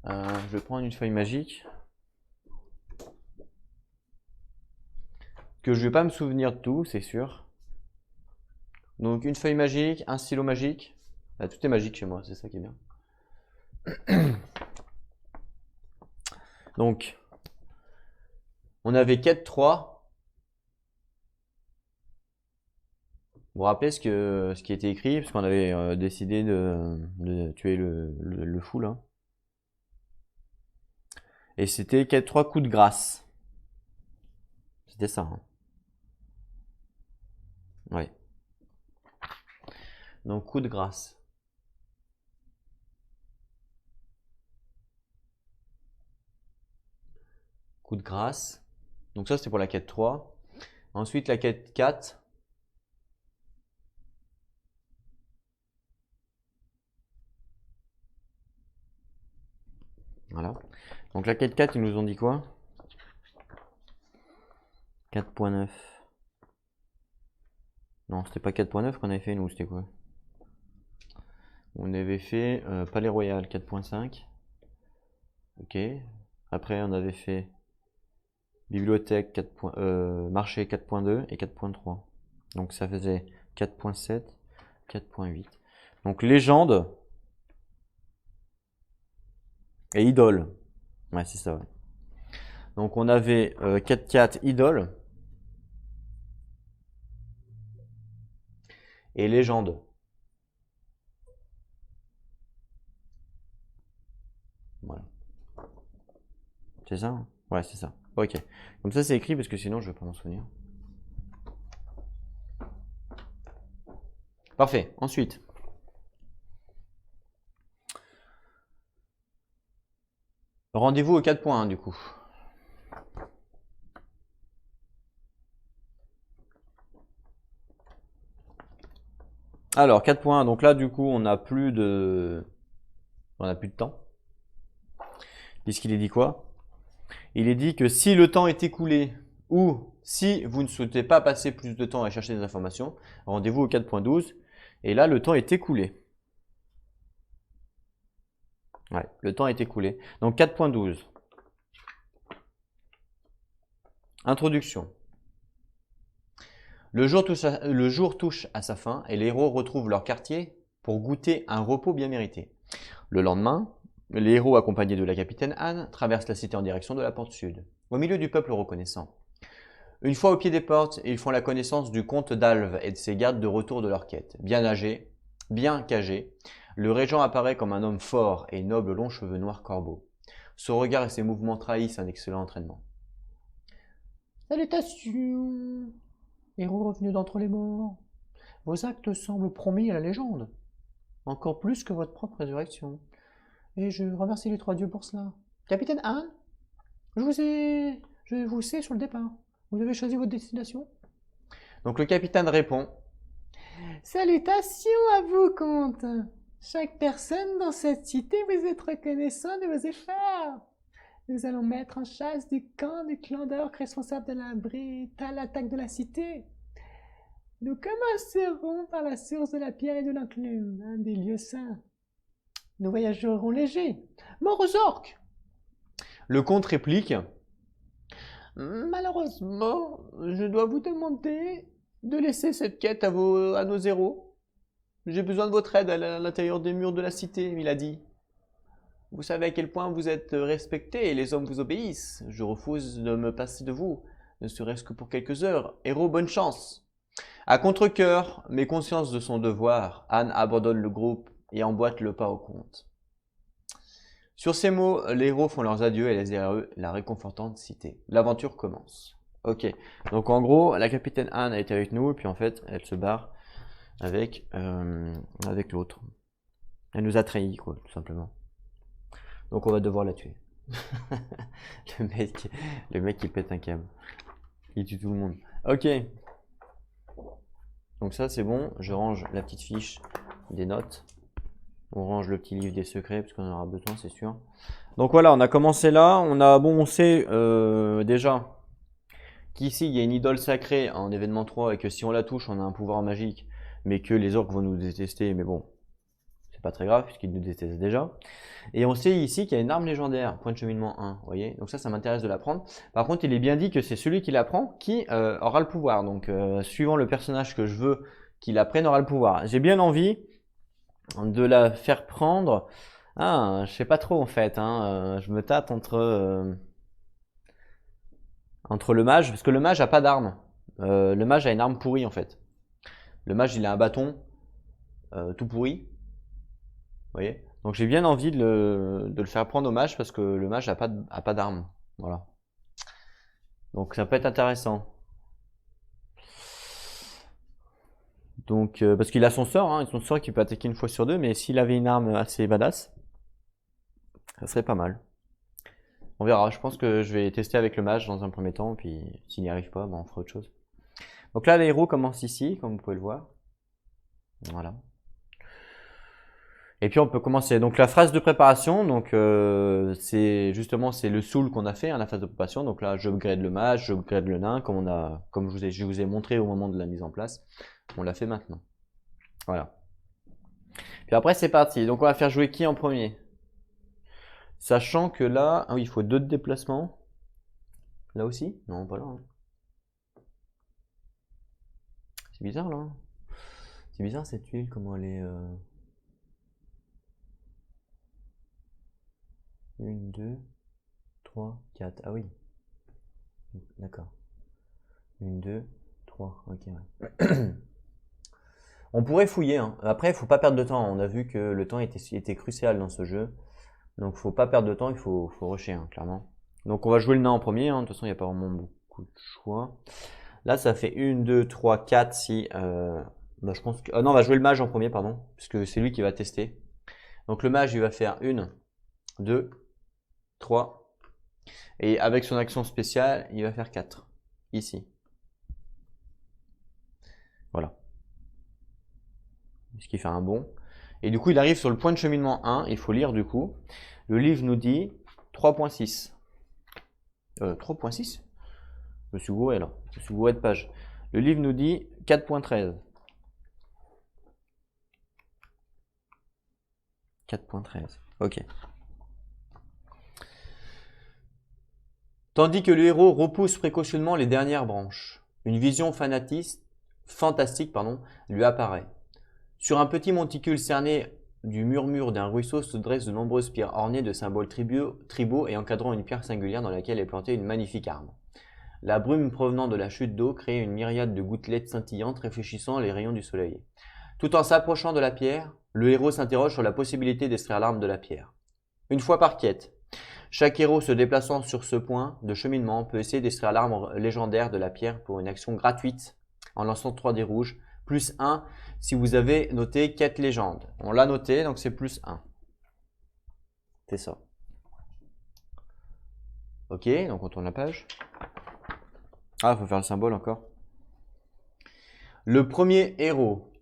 Je vais prendre une feuille magique. Que je vais pas me souvenir de tout, c'est sûr. Donc une feuille magique, un stylo magique. Là, tout est magique chez moi, c'est ça qui est bien. Donc, on avait quête 3. Vous vous rappelez ce qui était écrit, parce qu'on avait décidé de tuer le fou là. Et c'était quête 3 coup de grâce. C'était ça. Hein. Ouais. Donc coup de grâce. Coup de grâce. Donc ça c'était pour la quête 3. Ensuite la quête 4. Voilà. Donc la quête 4, ils nous ont dit quoi? 4.9. Non, c'était pas 4.9 qu'on avait fait, nous, c'était quoi? On avait fait Palais Royal 4.5. Ok. Après, on avait fait Bibliothèque 4. Marché 4.2 et 4.3. Donc ça faisait 4.7, 4.8. Donc légende et idole. Ouais, c'est ça. Ouais. Donc on avait 4.4 idole et légende. Voilà. C'est ça? Hein. Ouais, c'est ça. Ok. Comme ça, c'est écrit parce que sinon, je vais pas m'en souvenir. Parfait. Ensuite. Rendez-vous au 4.1 du coup. Alors 4.1, donc là du coup on n'a plus de temps. Puisqu'il est dit quoi? Il est dit que si le temps est écoulé ou si vous ne souhaitez pas passer plus de temps à chercher des informations, rendez-vous au 4.12. Et là le temps est écoulé. Ouais, le temps est écoulé. Donc 4.12. Introduction. Le jour touche à sa fin et les héros retrouvent leur quartier pour goûter un repos bien mérité. Le lendemain, les héros accompagnés de la capitaine Anne traversent la cité en direction de la porte sud, au milieu du peuple reconnaissant. Une fois au pied des portes, ils font la connaissance du comte d'Alve et de ses gardes de retour de leur quête. Bien âgé, bien cagé, le régent apparaît comme un homme fort et noble aux longs cheveux noirs corbeaux. Son regard et ses mouvements trahissent un excellent entraînement. Salutations, héros revenus d'entre les morts. Vos actes semblent promis à la légende, encore plus que votre propre résurrection. Et je remercie les trois dieux pour cela. Capitaine Anne, je vous sais sur le départ. Vous avez choisi votre destination? Donc le capitaine répond. Salutations à vous, comte. Chaque personne dans cette cité vous êtes reconnaissant de vos efforts. Nous allons mettre en chasse du camp du clan d'orques responsable de la brutale attaque de la cité. Nous commencerons par la source de la pierre et de l'enclume, un des lieux saints. Nous voyagerons légers. Mort aux orques! Le comte réplique. Malheureusement, je dois vous demander de laisser cette quête à nos héros. J'ai besoin de votre aide à l'intérieur des murs de la cité, il a dit. Vous savez à quel point vous êtes respecté et les hommes vous obéissent. Je refuse de me passer de vous, ne serait-ce que pour quelques heures. Héros, bonne chance. À contre-cœur, mais conscience de son devoir, Anne abandonne le groupe et emboîte le pas au comte. Sur ces mots, les héros font leurs adieux et laissent derrière eux la réconfortante cité. L'aventure commence. Ok, donc en gros, la capitaine Anne a été avec nous, et puis en fait, elle se barre avec l'autre. Elle nous a trahis, quoi, tout simplement. Donc on va devoir la tuer. le mec qui pète un câble. Il tue tout le monde. Ok. Donc ça c'est bon, je range la petite fiche des notes. On range le petit livre des secrets parce qu'on en aura besoin, c'est sûr. Donc voilà, on a commencé là. On sait déjà qu'ici il y a une idole sacrée en événement 3 et que si on la touche, on a un pouvoir magique, mais que les orques vont nous détester. Mais bon, c'est pas très grave puisqu'ils nous détestent déjà. Et on sait ici qu'il y a une arme légendaire, point de cheminement 1. Vous voyez, donc ça m'intéresse de l'apprendre. Par contre, il est bien dit que c'est celui qui l'apprend qui aura le pouvoir. Donc, suivant le personnage que je veux qu'il apprenne, aura le pouvoir. J'ai bien envie de la faire prendre. Ah, je sais pas trop en fait. Je me tâte entre le mage, parce que le mage a pas d'arme. Le mage a une arme pourrie en fait. Le mage, il a un bâton tout pourri. Vous voyez? Donc j'ai bien envie de le faire prendre au mage parce que le mage a pas d'arme. Voilà. Donc ça peut être intéressant. Donc parce qu'il a son sort qui peut attaquer une fois sur deux, mais s'il avait une arme assez badass, ça serait pas mal. On verra, je pense que je vais tester avec le mage dans un premier temps, puis s'il n'y arrive pas, on fera autre chose. Donc là, les héros commencent ici, comme vous pouvez le voir. Voilà. Et puis on peut commencer. Donc la phase de préparation, donc c'est le soul qu'on a fait, la phase de préparation. Donc là, j'upgrade le mage, j'upgrade le nain, comme je vous ai montré au moment de la mise en place. On l'a fait maintenant. Voilà. Puis après, c'est parti. Donc on va faire jouer qui en premier? Sachant que là, oui, il faut 2 de déplacement. Là aussi? Non, pas là. C'est bizarre là. C'est bizarre cette huile, comment elle est. 1, 2, 3, 4. Ah oui. D'accord. 1, 2, 3. Ok, ouais. On pourrait fouiller. Après, il faut pas perdre de temps. On a vu que le temps était crucial dans ce jeu. Donc, faut pas perdre de temps. Il faut rusher, clairement. Donc, on va jouer le nain en premier. De toute façon, il n'y a pas vraiment beaucoup de choix. Là, ça fait 1, 2, 3, 4. Si, je pense que. Non, on va jouer le mage en premier, pardon. Puisque c'est lui qui va tester. Donc, le mage, il va faire 1, 2, 3. Et avec son action spéciale, il va faire 4. Ici. Voilà. Ce qui fait un bond. Et du coup, il arrive sur le point de cheminement 1. Il faut lire du coup. Le livre nous dit 3.6. 3.6 Je me suis gouré là. Je me suis gouré de page. Le livre nous dit 4.13. 4.13. Ok. Tandis que le héros repousse précautionnement les dernières branches, une vision fantastique lui apparaît. Sur un petit monticule cerné du murmure d'un ruisseau se dressent de nombreuses pierres ornées de symboles tribaux et encadrant une pierre singulière dans laquelle est plantée une magnifique arme. La brume provenant de la chute d'eau crée une myriade de gouttelettes scintillantes réfléchissant les rayons du soleil. Tout en s'approchant de la pierre, le héros s'interroge sur la possibilité d'extraire l'arme de la pierre. Une fois par quête, chaque héros se déplaçant sur ce point de cheminement peut essayer d'extraire l'arme légendaire de la pierre pour une action gratuite en lançant 3 dés rouges, plus 1 si vous avez noté quête légende. On l'a noté, donc c'est plus 1. C'est ça. Ok, donc on tourne la page. Ah, il faut faire le symbole encore. Le premier héros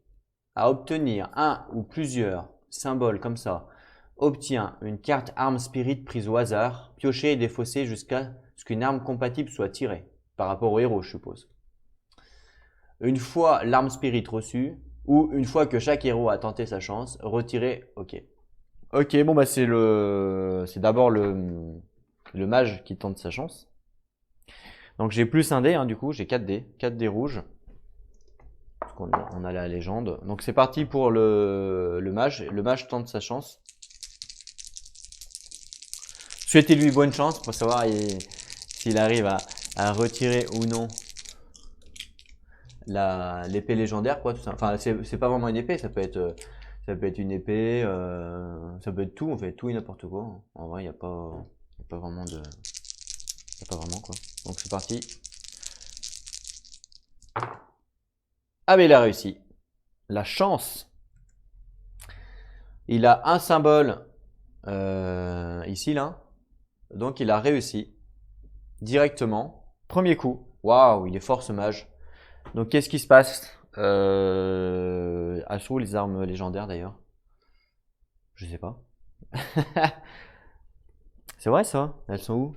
à obtenir un ou plusieurs symboles comme ça obtient une carte arme spirit prise au hasard, piochée et défaussée jusqu'à ce qu'une arme compatible soit tirée, par rapport au héros je suppose. Une fois l'arme spirit reçue, ou une fois que chaque héros a tenté sa chance, retirez OK. Ok, bon bah c'est d'abord le mage qui tente sa chance. Donc j'ai plus un dé, du coup j'ai 4 dés, 4 dés rouges. Parce qu'on a la légende. Donc c'est parti pour le mage. Le mage tente sa chance. Souhaitez-lui bonne chance pour savoir s'il arrive à retirer ou non l'épée légendaire, quoi, tout ça. Enfin, c'est pas vraiment une épée, ça peut être une épée, ça peut être tout, en fait, tout et n'importe quoi. En vrai, y a pas vraiment de, y a pas vraiment quoi. Donc c'est parti. Ah mais il a réussi. La chance. Il a un symbole ici là, donc il a réussi directement. Premier coup. Waouh, il est fort ce mage. Donc qu'est-ce qui se passe Assaut, les armes légendaires d'ailleurs. Je sais pas. C'est vrai ça? Elles sont où?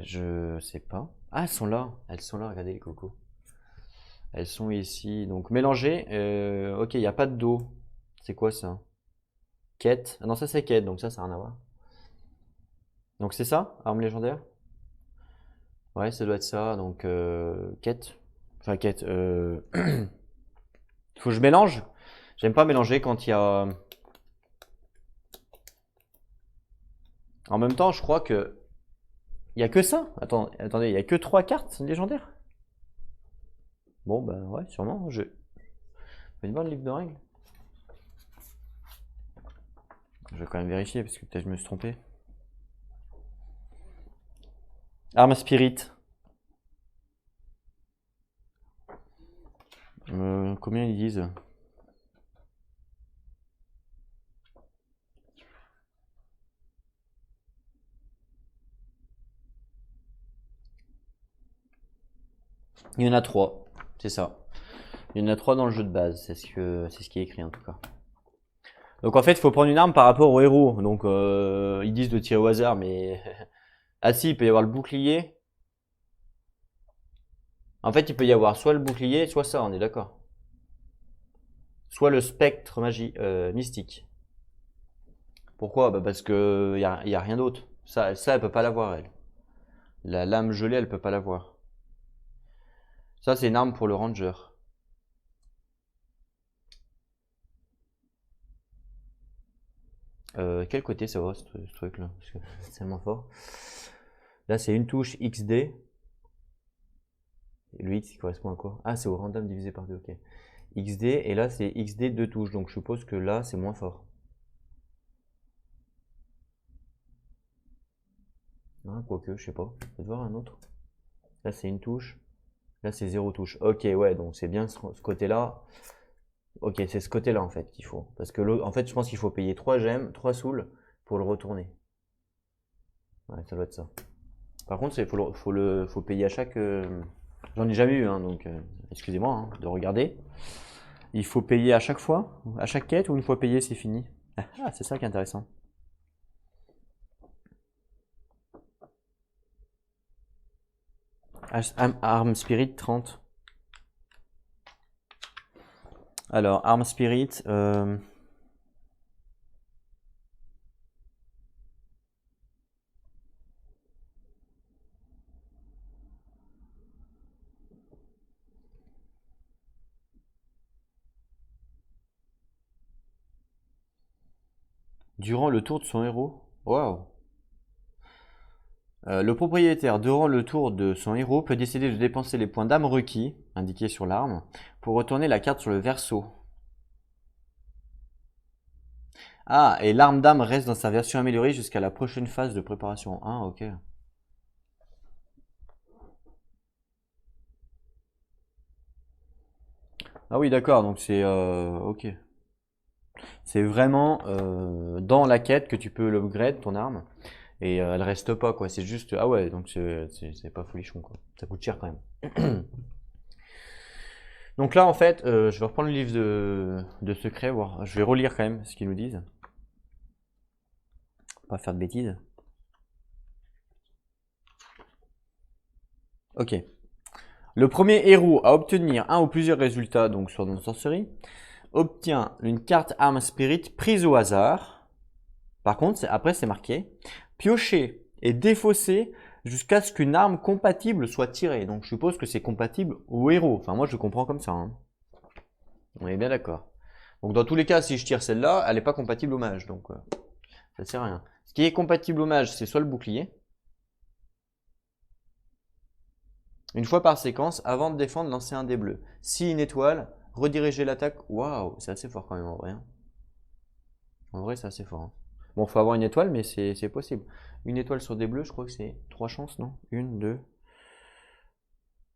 Je sais pas. Ah, elles sont là. Elles sont là, regardez les cocos. Elles sont ici. Donc mélangées. Ok, il n'y a pas de dos. C'est quoi ça? Quête. Ah non, ça c'est quête, donc ça n'a rien à voir. Donc c'est ça? Arme légendaire? Ouais, ça doit être ça. Donc quête. Enfin quête. Faut que je mélange. J'aime pas mélanger quand il y a. En même temps, je crois que. Il y a que ça? Attendez, il y a que 3 cartes légendaires? Bon, bah ouais, sûrement. Je vais voir le livre de règles. Je vais quand même vérifier parce que peut-être je me suis trompé. Arme spirit. Combien ils disent? Il y en a 3, c'est ça. Il y en a 3 dans le jeu de base, c'est ce qui est écrit en tout cas. Donc en fait, il faut prendre une arme par rapport au héros. Donc ils disent de tirer au hasard, mais ah si, il peut y avoir le bouclier. En fait, il peut y avoir soit le bouclier, soit ça, on est d'accord. Soit le spectre mystique. Pourquoi? Bah parce que y a rien d'autre. Ça, elle peut pas l'avoir elle. La lame gelée, elle peut pas l'avoir. Ça, c'est une arme pour le ranger. Quel côté ça va ce truc là? Parce que c'est tellement fort. Là, c'est une touche XD. Et le X, il correspond à quoi? Ah, c'est au random divisé par 2, ok. XD, et là, c'est XD 2 touches. Donc, je suppose que là, c'est moins fort. Ah, quoique, je sais pas. Peut-être voir un autre. Là, c'est une touche. Là, c'est 0 touche. Ok, ouais, donc c'est bien ce côté-là. Ok, c'est ce côté-là, en fait, qu'il faut. Parce que, en fait, je pense qu'il faut payer 3 gemmes, 3 souls pour le retourner. Ouais, ça doit être ça. Par contre, faut payer à chaque. J'en ai jamais eu, hein, donc excusez-moi hein, de regarder. Il faut payer à chaque fois, à chaque quête, ou une fois payé, c'est fini. Ah, c'est ça qui est intéressant. Arm Spirit 30. Alors, Arm Spirit. Durant le tour de son héros. Waouh! Le propriétaire, durant le tour de son héros, peut décider de dépenser les points d'âme requis, indiqués sur l'arme, pour retourner la carte sur le verso. Ah, et l'arme d'âme reste dans sa version améliorée jusqu'à la prochaine phase de préparation. Ah, ok. Ah oui, d'accord, donc c'est ok. C'est vraiment dans la quête que tu peux l'upgrade ton arme et elle reste pas quoi. C'est juste ah ouais, donc c'est pas folichon quoi. Ça coûte cher quand même. Donc là en fait, je vais reprendre le livre de secret, voir. Je vais relire quand même ce qu'ils nous disent. Pas faire de bêtises. Ok. Le premier héros à obtenir un ou plusieurs résultats donc sur notre sorcerie obtient une carte arme spirit prise au hasard. Par contre, après c'est marqué piocher et défausser jusqu'à ce qu'une arme compatible soit tirée. Donc je suppose que c'est compatible au héros. Enfin moi je comprends comme ça. Hein. On est bien d'accord. Donc dans tous les cas, si je tire celle-là, elle n'est pas compatible au mage. Donc ça sert à rien. Ce qui est compatible au mage, c'est soit le bouclier. Une fois par séquence, avant de défendre, lancez un dé bleu. Si une étoile, redirigez l'attaque. Waouh, c'est assez fort quand même en vrai, hein. En vrai, c'est assez fort, hein. Bon, faut avoir une étoile, mais c'est possible. Une étoile sur des bleus, je crois que c'est 3 chances, non? Une, deux.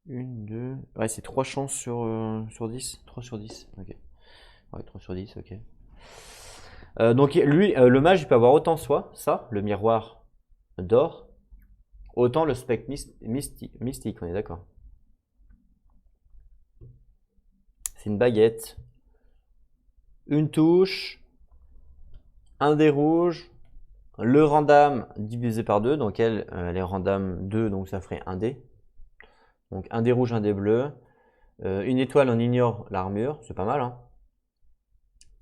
Une, deux. Ouais, c'est 3 chances sur 10. 3 sur 10, ok. Ouais, 3 sur 10, ok. Donc lui, le mage, il peut avoir autant soit ça, le miroir d'or, autant le spectre mystique, on est d'accord. C'est une baguette. Une touche, un dé rouge, le random divisé par 2, donc elle est random 2, donc ça ferait un dé. Donc un dé rouge, un dé bleu. Une étoile, on ignore l'armure, c'est pas mal, hein.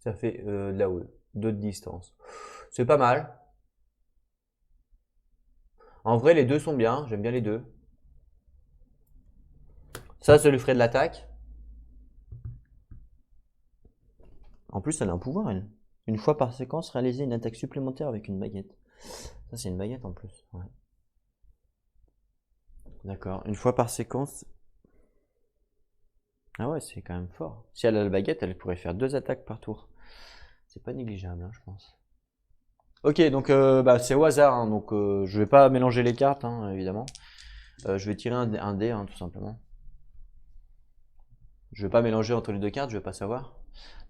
Ça fait de la 2 de distance. C'est pas mal. En vrai, les deux sont bien, j'aime bien les deux. Ça lui ferait de l'attaque. En plus, elle a un pouvoir, elle. Une fois par séquence, réaliser une attaque supplémentaire avec une baguette. Ça, c'est une baguette en plus. Ouais. D'accord. Une fois par séquence. Ah ouais, c'est quand même fort. Si elle a la baguette, elle pourrait faire 2 attaques par tour. C'est pas négligeable, hein, je pense. Ok, donc bah, c'est au hasard, hein, donc je vais pas mélanger les cartes, hein, évidemment. Je vais tirer un dé, hein, tout simplement. Je vais pas mélanger entre les deux cartes, je vais pas savoir.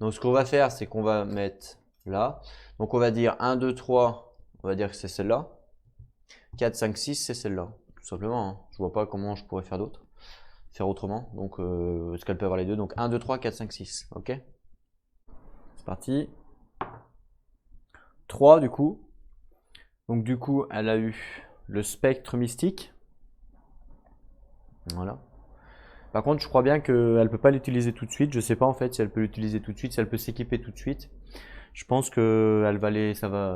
Donc ce qu'on va faire, c'est qu'on va mettre là. Donc on va dire 1, 2, 3, on va dire que c'est celle-là. 4, 5, 6, c'est celle-là. Tout simplement, hein. Je vois pas comment je pourrais faire d'autre. Faire autrement. Donc est-ce qu'elle peut avoir les deux? Donc 1, 2, 3, 4, 5, 6. Ok? C'est parti. 3 du coup. Donc du coup, elle a eu le spectre mystique. Voilà. Par contre, je crois bien qu'elle peut pas l'utiliser tout de suite. Je sais pas en fait si elle peut l'utiliser tout de suite, si elle peut s'équiper tout de suite. Je pense que elle va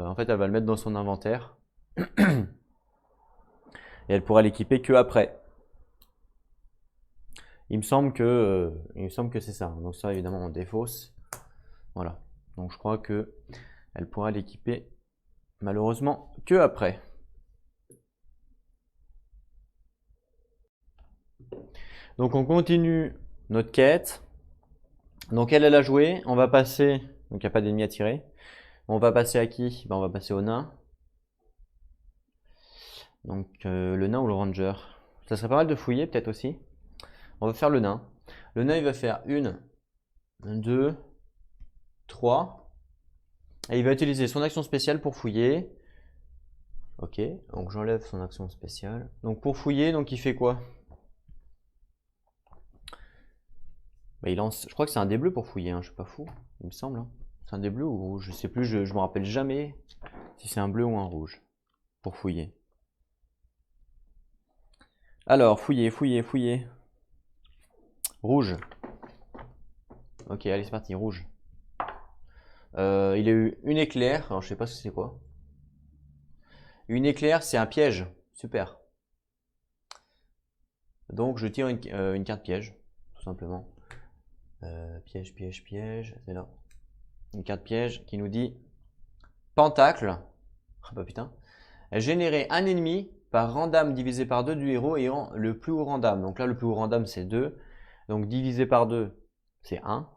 en fait, elle va le mettre dans son inventaire et elle pourra l'équiper que après. Il me semble que c'est ça. Donc ça, évidemment, on défausse. Voilà. Donc je crois que elle pourra l'équiper malheureusement que après. Donc on continue notre quête. Donc elle a joué. On va passer. Donc il n'y a pas d'ennemi à tirer. On va passer à qui? Ben, on va passer au nain. Donc le nain ou le ranger. Ça serait pas mal de fouiller peut-être aussi. On va faire le nain. Le nain il va faire 1, 2, 3. Et il va utiliser son action spéciale pour fouiller. Ok, donc j'enlève son action spéciale. Donc pour fouiller, donc il fait quoi? Bah, il lance. Je crois que c'est un dé bleu pour fouiller, hein, je suis pas fou, il me semble, hein. C'est un dé bleu ou rouge? Je sais plus, je me rappelle jamais si c'est un bleu ou un rouge pour fouiller. Alors, fouiller, fouiller, fouiller. Rouge. Ok, allez, c'est parti, rouge. Il a eu une éclair, alors je sais pas ce que c'est quoi. Une éclair, c'est un piège. Super. Donc je tire une carte piège, tout simplement. Piège, piège, piège, c'est là. Une carte piège qui nous dit Pentacle. Ah bah putain. Générer un ennemi par random divisé par 2 du héros ayant le plus haut random. Donc là, le plus haut random, c'est 2. Donc divisé par 2, c'est 1.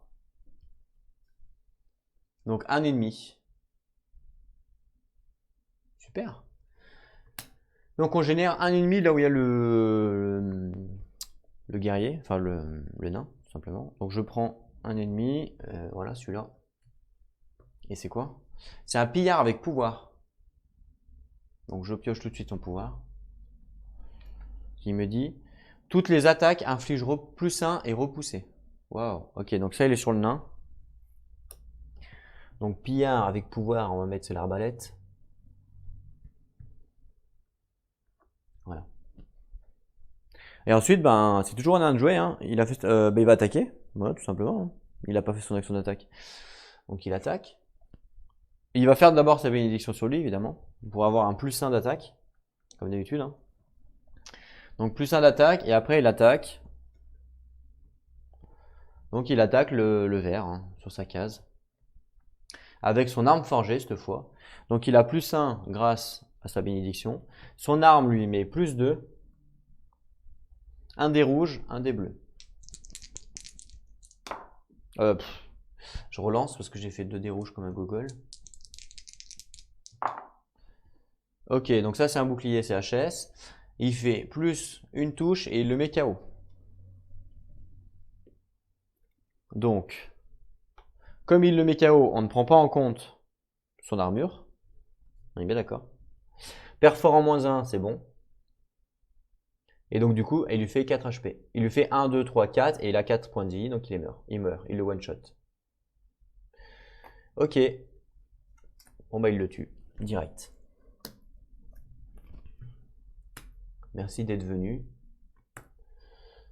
Donc un ennemi. Super. Donc on génère un ennemi là où il y a le guerrier, enfin le nain, tout simplement. Donc je prends un ennemi, voilà celui-là. Et c'est quoi? C'est un pillard avec pouvoir. Donc je pioche tout de suite son pouvoir. Qui me dit toutes les attaques infligent plus 1 et repoussé. Waouh, ok, donc ça il est sur le nain. Donc pillard avec pouvoir, on va mettre c'est l'arbalète. Voilà. Et ensuite, ben, c'est toujours un nain de jouer, hein. Il a fait, ben, il va attaquer, voilà, tout simplement, hein. Il n'a pas fait son action d'attaque. Donc il attaque. Il va faire d'abord sa bénédiction sur lui, évidemment, pour avoir un plus 1 d'attaque, comme d'habitude, hein. Donc plus 1 d'attaque, et après il attaque. Donc il attaque le vert, hein, sur sa case. Avec son arme forgée cette fois. Donc il a plus 1 grâce à sa bénédiction. Son arme lui met plus 2. un dé rouge, un dé bleu. Je relance parce que j'ai fait 2 dés rouges comme un gogol. Ok, donc ça c'est un bouclier CHS. Il fait plus une touche et il le met KO. Donc, comme il le met KO, on ne prend pas en compte son armure. On est bien d'accord. Perforant -1, c'est bon. Et donc du coup, il lui fait 4 HP. Il lui fait 1, 2, 3, 4 et il a 4 points de vie, donc il meurt. Il meurt, il le one-shot. Ok. Bon bah il le tue, direct. Merci d'être venu.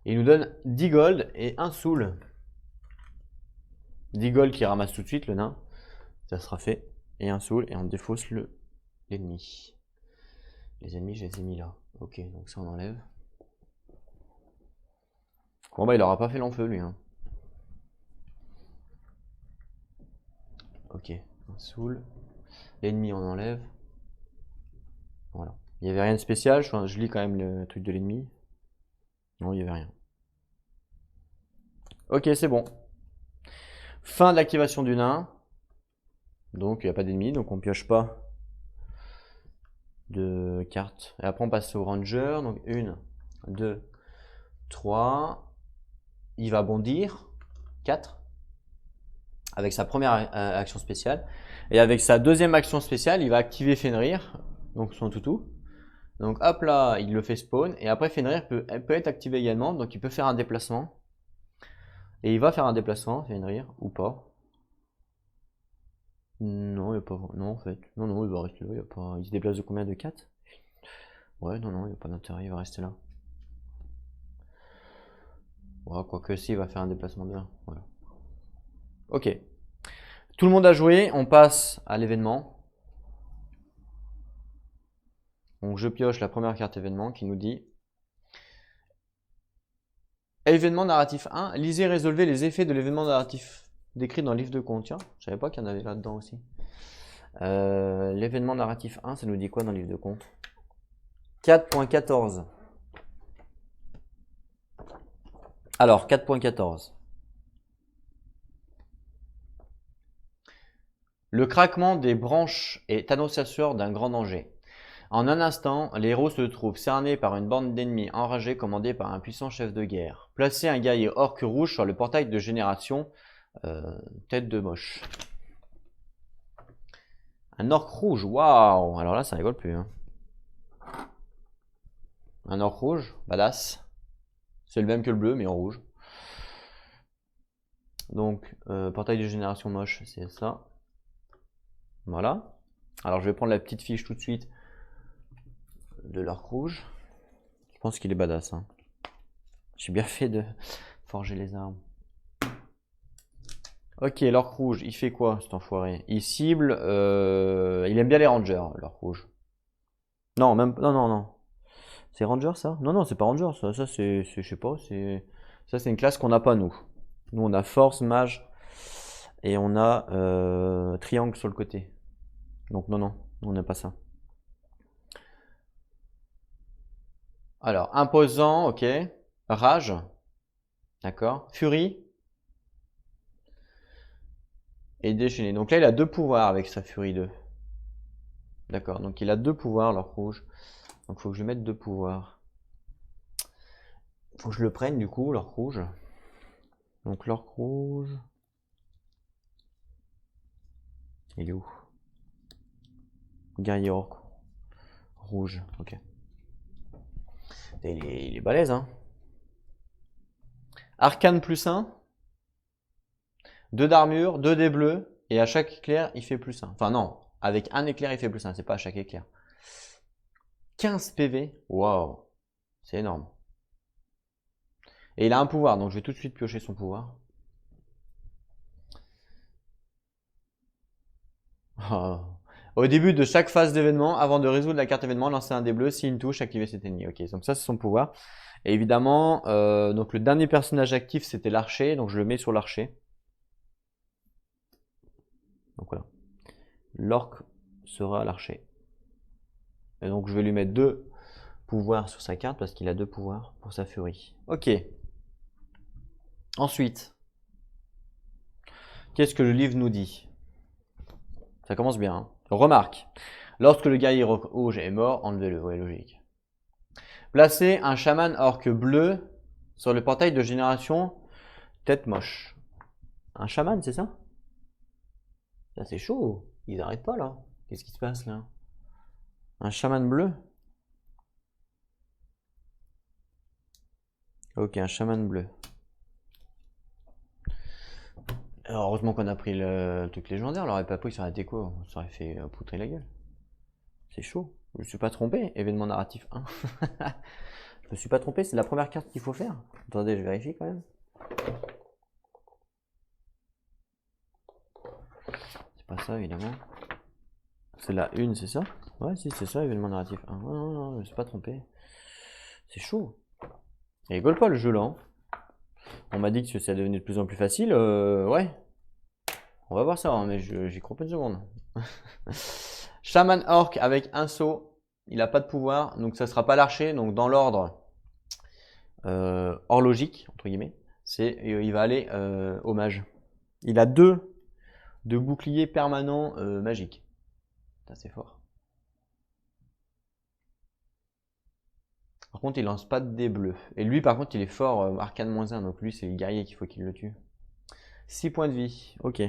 Il nous donne 10 gold et 1 soul. 10 gold qui ramasse tout de suite le nain. Ça sera fait. Et un soul et on défausse l'ennemi. Les ennemis, je les ai mis là. Ok, donc ça on enlève. Bon bah il aura pas fait long feu lui. Hein. Ok, un soul. L'ennemi on enlève. Voilà. Il n'y avait rien de spécial. Je lis quand même le truc de l'ennemi. Non, il n'y avait rien. Ok, c'est bon. Fin de l'activation du nain. Donc il n'y a pas d'ennemi, donc on pioche pas de cartes. Et après on passe au ranger. Donc 1, 2, 3. Il va bondir. 4. Avec sa première action spéciale. Et avec sa deuxième action spéciale, il va activer Fenrir. Donc son toutou. Donc hop là, il le fait spawn. Et après Fenrir peut être activé également. Donc il peut faire un déplacement. Et il va faire un déplacement, Fenrir, ou pas. Non, il a pas. Non, en fait. Non, non, il va rester là. Il se déplace de combien, de 4? Ouais, non, non, il n'y a pas d'intérêt, il va rester là. Ouais, quoique si, il va faire un déplacement de 1. Voilà. Ok. Tout le monde a joué, on passe à l'événement. Donc je pioche la première carte événement qui nous dit événement narratif 1, lisez et résolvez les effets de l'événement narratif décrit dans le livre de compte. Tiens, je savais pas qu'il y en avait là-dedans aussi. L'événement narratif 1, ça nous dit quoi dans le livre de compte? 4.14. Alors, 4.14. Le craquement des branches est annonciateur d'un grand danger. En un instant, les héros se trouvent cernés par une bande d'ennemis enragés commandés par un puissant chef de guerre. Placez un guerrier orc rouge sur le portail de génération. Tête de moche. Un orc rouge, waouh! Alors là, ça rigole plus. Hein. Un orc rouge, badass. C'est le même que le bleu, mais en rouge. Donc, portail de génération moche, c'est ça. Voilà. Alors, je vais prendre la petite fiche tout de suite de l'orc rouge. Je pense qu'il est badass. Hein. J'ai bien fait de forger les armes. Ok, l'orc rouge, il fait quoi cet enfoiré? Il cible, il aime bien les rangers, l'orc rouge. Non, même, non, non, non. C'est ranger ça? Non, non, c'est pas ranger ça. Ça c'est, je sais pas, ça c'est une classe qu'on n'a pas nous. Nous on a force, mage et on a triangle sur le côté. Donc non, non, on n'a pas ça. Alors, imposant, ok. Rage, d'accord. Furie et déchaîné. Donc là, il a 2 pouvoirs avec sa furie 2. D'accord, donc il a 2 pouvoirs, l'orc rouge. Donc il faut que je mette 2 pouvoirs. Faut que je le prenne du coup, l'orc rouge. Donc l'orc rouge. Il est où? Guerrier orc rouge, ok. Il est balèze, hein. Arcane +1. 2 d'armure, 2 dés bleus. Et à chaque éclair, il fait +1. Enfin non, avec un éclair, il fait +1. C'est pas à chaque éclair. 15 PV. Waouh. C'est énorme. Et il a un pouvoir, donc je vais tout de suite piocher son pouvoir. Oh. Au début de chaque phase d'événement, avant de résoudre la carte événement, lancer un dé bleu. Si une touche, activer cet ennemi. Ok, donc ça c'est son pouvoir. Et évidemment, donc le dernier personnage actif c'était l'archer, donc je le mets sur l'archer. Donc voilà. L'orc sera l'archer. Et donc je vais lui mettre 2 pouvoir sur sa carte parce qu'il a 2 pouvoirs pour sa furie. Ok. Ensuite, qu'est-ce que le livre nous dit? Ça commence bien. Hein. Remarque, lorsque le guerrier rouge est mort, enlevez-le. Ouais, logique. Placez un chaman orc bleu sur le portail de génération tête moche. Un chaman, c'est ça? Là, c'est chaud. Ils n'arrêtent pas là. Qu'est-ce qui se passe là? Un chaman bleu? Ok, un chaman bleu. Alors, heureusement qu'on a pris le truc légendaire. On l'aurait pas pris, ça aurait été quoi? Ça aurait fait poutrer la gueule. C'est chaud. Je me suis pas trompé. Événement narratif 1. Je me suis pas trompé. C'est la première carte qu'il faut faire. Attendez, je vérifie quand même. C'est pas ça, évidemment. C'est la 1, c'est ça? Ouais, si, c'est ça, événement narratif 1. Non, non, non, je me suis pas trompé. C'est chaud. Il rigole pas le jeu là. Hein. On m'a dit que ça devenait de plus en plus facile. Ouais. On va voir ça, hein, mais j'y crois pas une seconde. Shaman Orc avec un saut. Il n'a pas de pouvoir, donc ça sera pas l'archer. Donc dans l'ordre horlogique, entre guillemets, il va aller au mage. Il a 2 de boucliers permanents magiques. C'est fort. Par contre, il lance pas de dés bleus. Et lui, par contre, il est fort arcane -1. Donc lui, c'est le guerrier qu'il faut qu'il le tue. 6 points de vie. Ok.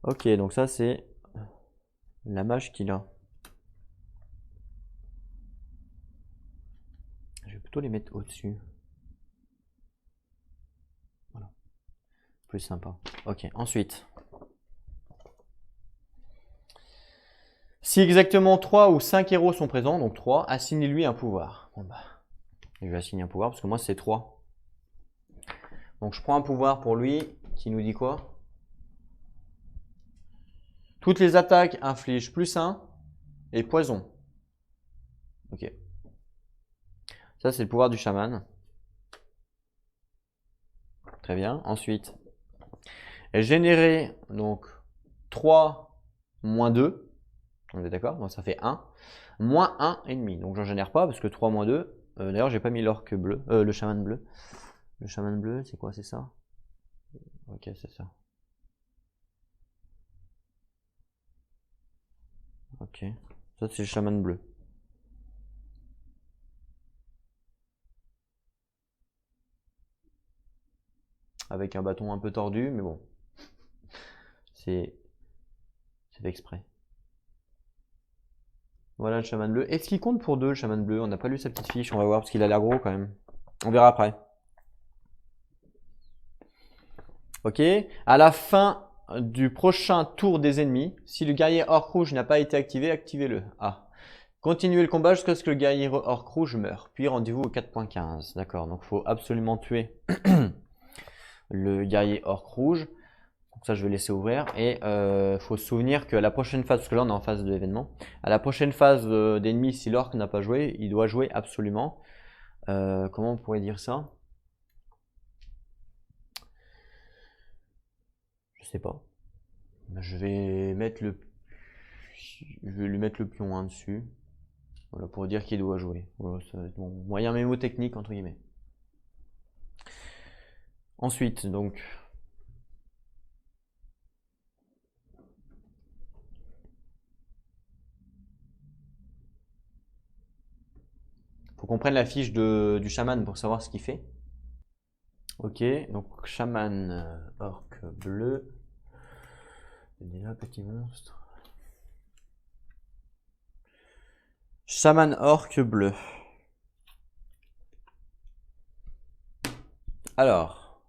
Ok, donc ça, c'est la mage qu'il a. Je vais plutôt les mettre au-dessus. Voilà. Plus sympa. Ok, ensuite. Si exactement 3 ou 5 héros sont présents, donc 3, assignez-lui un pouvoir. Bon bah, je vais assigner un pouvoir parce que moi c'est 3. Donc je prends un pouvoir pour lui qui nous dit quoi? Toutes les attaques infligent +1 et poison. Ok. Ça c'est le pouvoir du chaman. Très bien. Ensuite, générer donc 3 moins 2. On est d'accord? Donc ça fait 1. Moins 1,5. Donc j'en génère pas parce que 3 moins 2. D'ailleurs, j'ai pas mis l'orque bleu. Le chaman bleu. Le chaman bleu, c'est quoi? C'est ça? Ok, c'est ça. Ok. Ça, c'est le chaman bleu. Avec un bâton un peu tordu, mais bon. C'est exprès. Voilà le chaman bleu. Est-ce qu'il compte pour 2 le chaman bleu? On n'a pas lu sa petite fiche, on va voir parce qu'il a l'air gros quand même. On verra après. Ok. À la fin du prochain tour des ennemis, si le guerrier orc rouge n'a pas été activé, activez-le. Ah. Continuez le combat jusqu'à ce que le guerrier orc rouge meure. Puis rendez-vous au 4.15. D'accord, donc il faut absolument tuer le guerrier orc rouge. Donc ça, je vais laisser ouvrir. Et faut se souvenir qu'à la prochaine phase, parce que là on est en phase de l'événement, à la prochaine phase d'ennemis, si l'orc n'a pas joué, il doit jouer absolument. Comment on pourrait dire ça? Je sais pas. Je vais lui mettre le pion 1 dessus. Voilà, pour dire qu'il doit jouer. Voilà, ça va être mon moyen mémotechnique entre guillemets. Ensuite, donc. Faut qu'on prenne la fiche du chaman pour savoir ce qu'il fait. Ok, donc chaman orc bleu. Déjà petit monstre. Chaman orc bleu. Alors,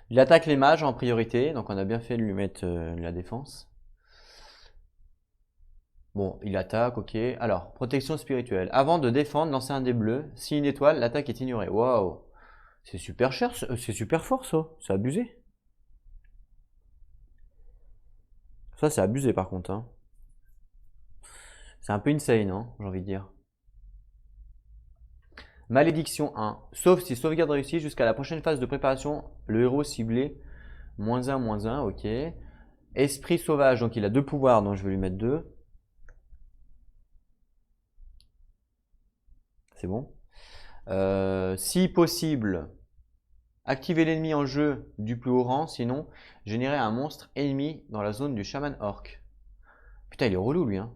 il attaque les mages en priorité, donc on a bien fait de lui mettre la défense. Bon, il attaque, ok. Alors, protection spirituelle. Avant de défendre, lancez un dé bleu. Si une étoile, l'attaque est ignorée. Waouh, c'est super cher, c'est super fort ça. C'est abusé. Ça, c'est abusé par contre. Hein. C'est un peu insane, hein, j'ai envie de dire. Malédiction 1. Sauf si sauvegarde réussie jusqu'à la prochaine phase de préparation, le héros ciblé. -1, ok. Esprit sauvage, donc il a 2 pouvoirs, donc je vais lui mettre 2. c'est bon. Si possible, activez l'ennemi en jeu du plus haut rang, sinon générez un monstre ennemi dans la zone du chaman orc. Putain, il est relou lui, hein.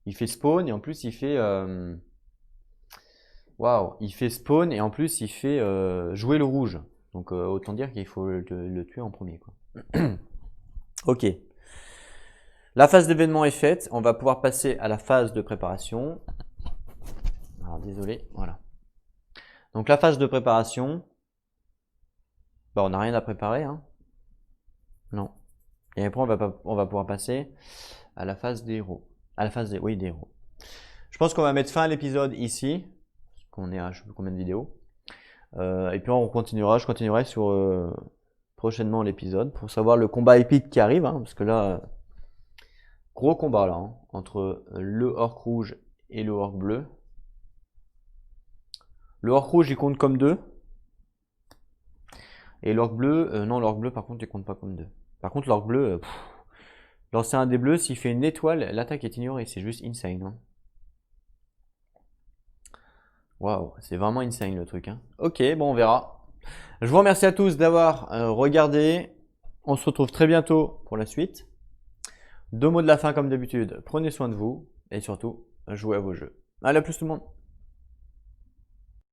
Il fait spawn et en plus il fait... Waouh, il fait spawn et en plus il fait jouer le rouge. Donc autant dire qu'il faut le tuer en premier, quoi. Ok. La phase d'événement est faite. On va pouvoir passer à la phase de préparation. Alors désolé, voilà. Donc la phase de préparation, bah, on n'a rien à préparer, hein. Non. Et après on va pouvoir passer à la phase des héros. À la phase des, oui, des héros. Je pense qu'on va mettre fin à l'épisode ici. Parce qu'on est à je sais plus combien de vidéos. Et puis on continuera, je continuerai sur prochainement l'épisode pour savoir le combat épique qui arrive, hein, parce que là, gros combat là, hein, entre le orc rouge et le orc bleu. Le orc rouge il compte comme 2. Et l'orc bleu, non, l'orc bleu par contre il compte pas comme 2. Par contre l'orc bleu, lancer un des bleus, s'il fait une étoile, l'attaque est ignorée, c'est juste insane, hein. Waouh, c'est vraiment insane le truc, hein. Ok, bon on verra. Je vous remercie à tous d'avoir regardé. On se retrouve très bientôt pour la suite. 2 mots de la fin comme d'habitude. Prenez soin de vous et surtout, jouez à vos jeux. Allez, à plus tout le monde.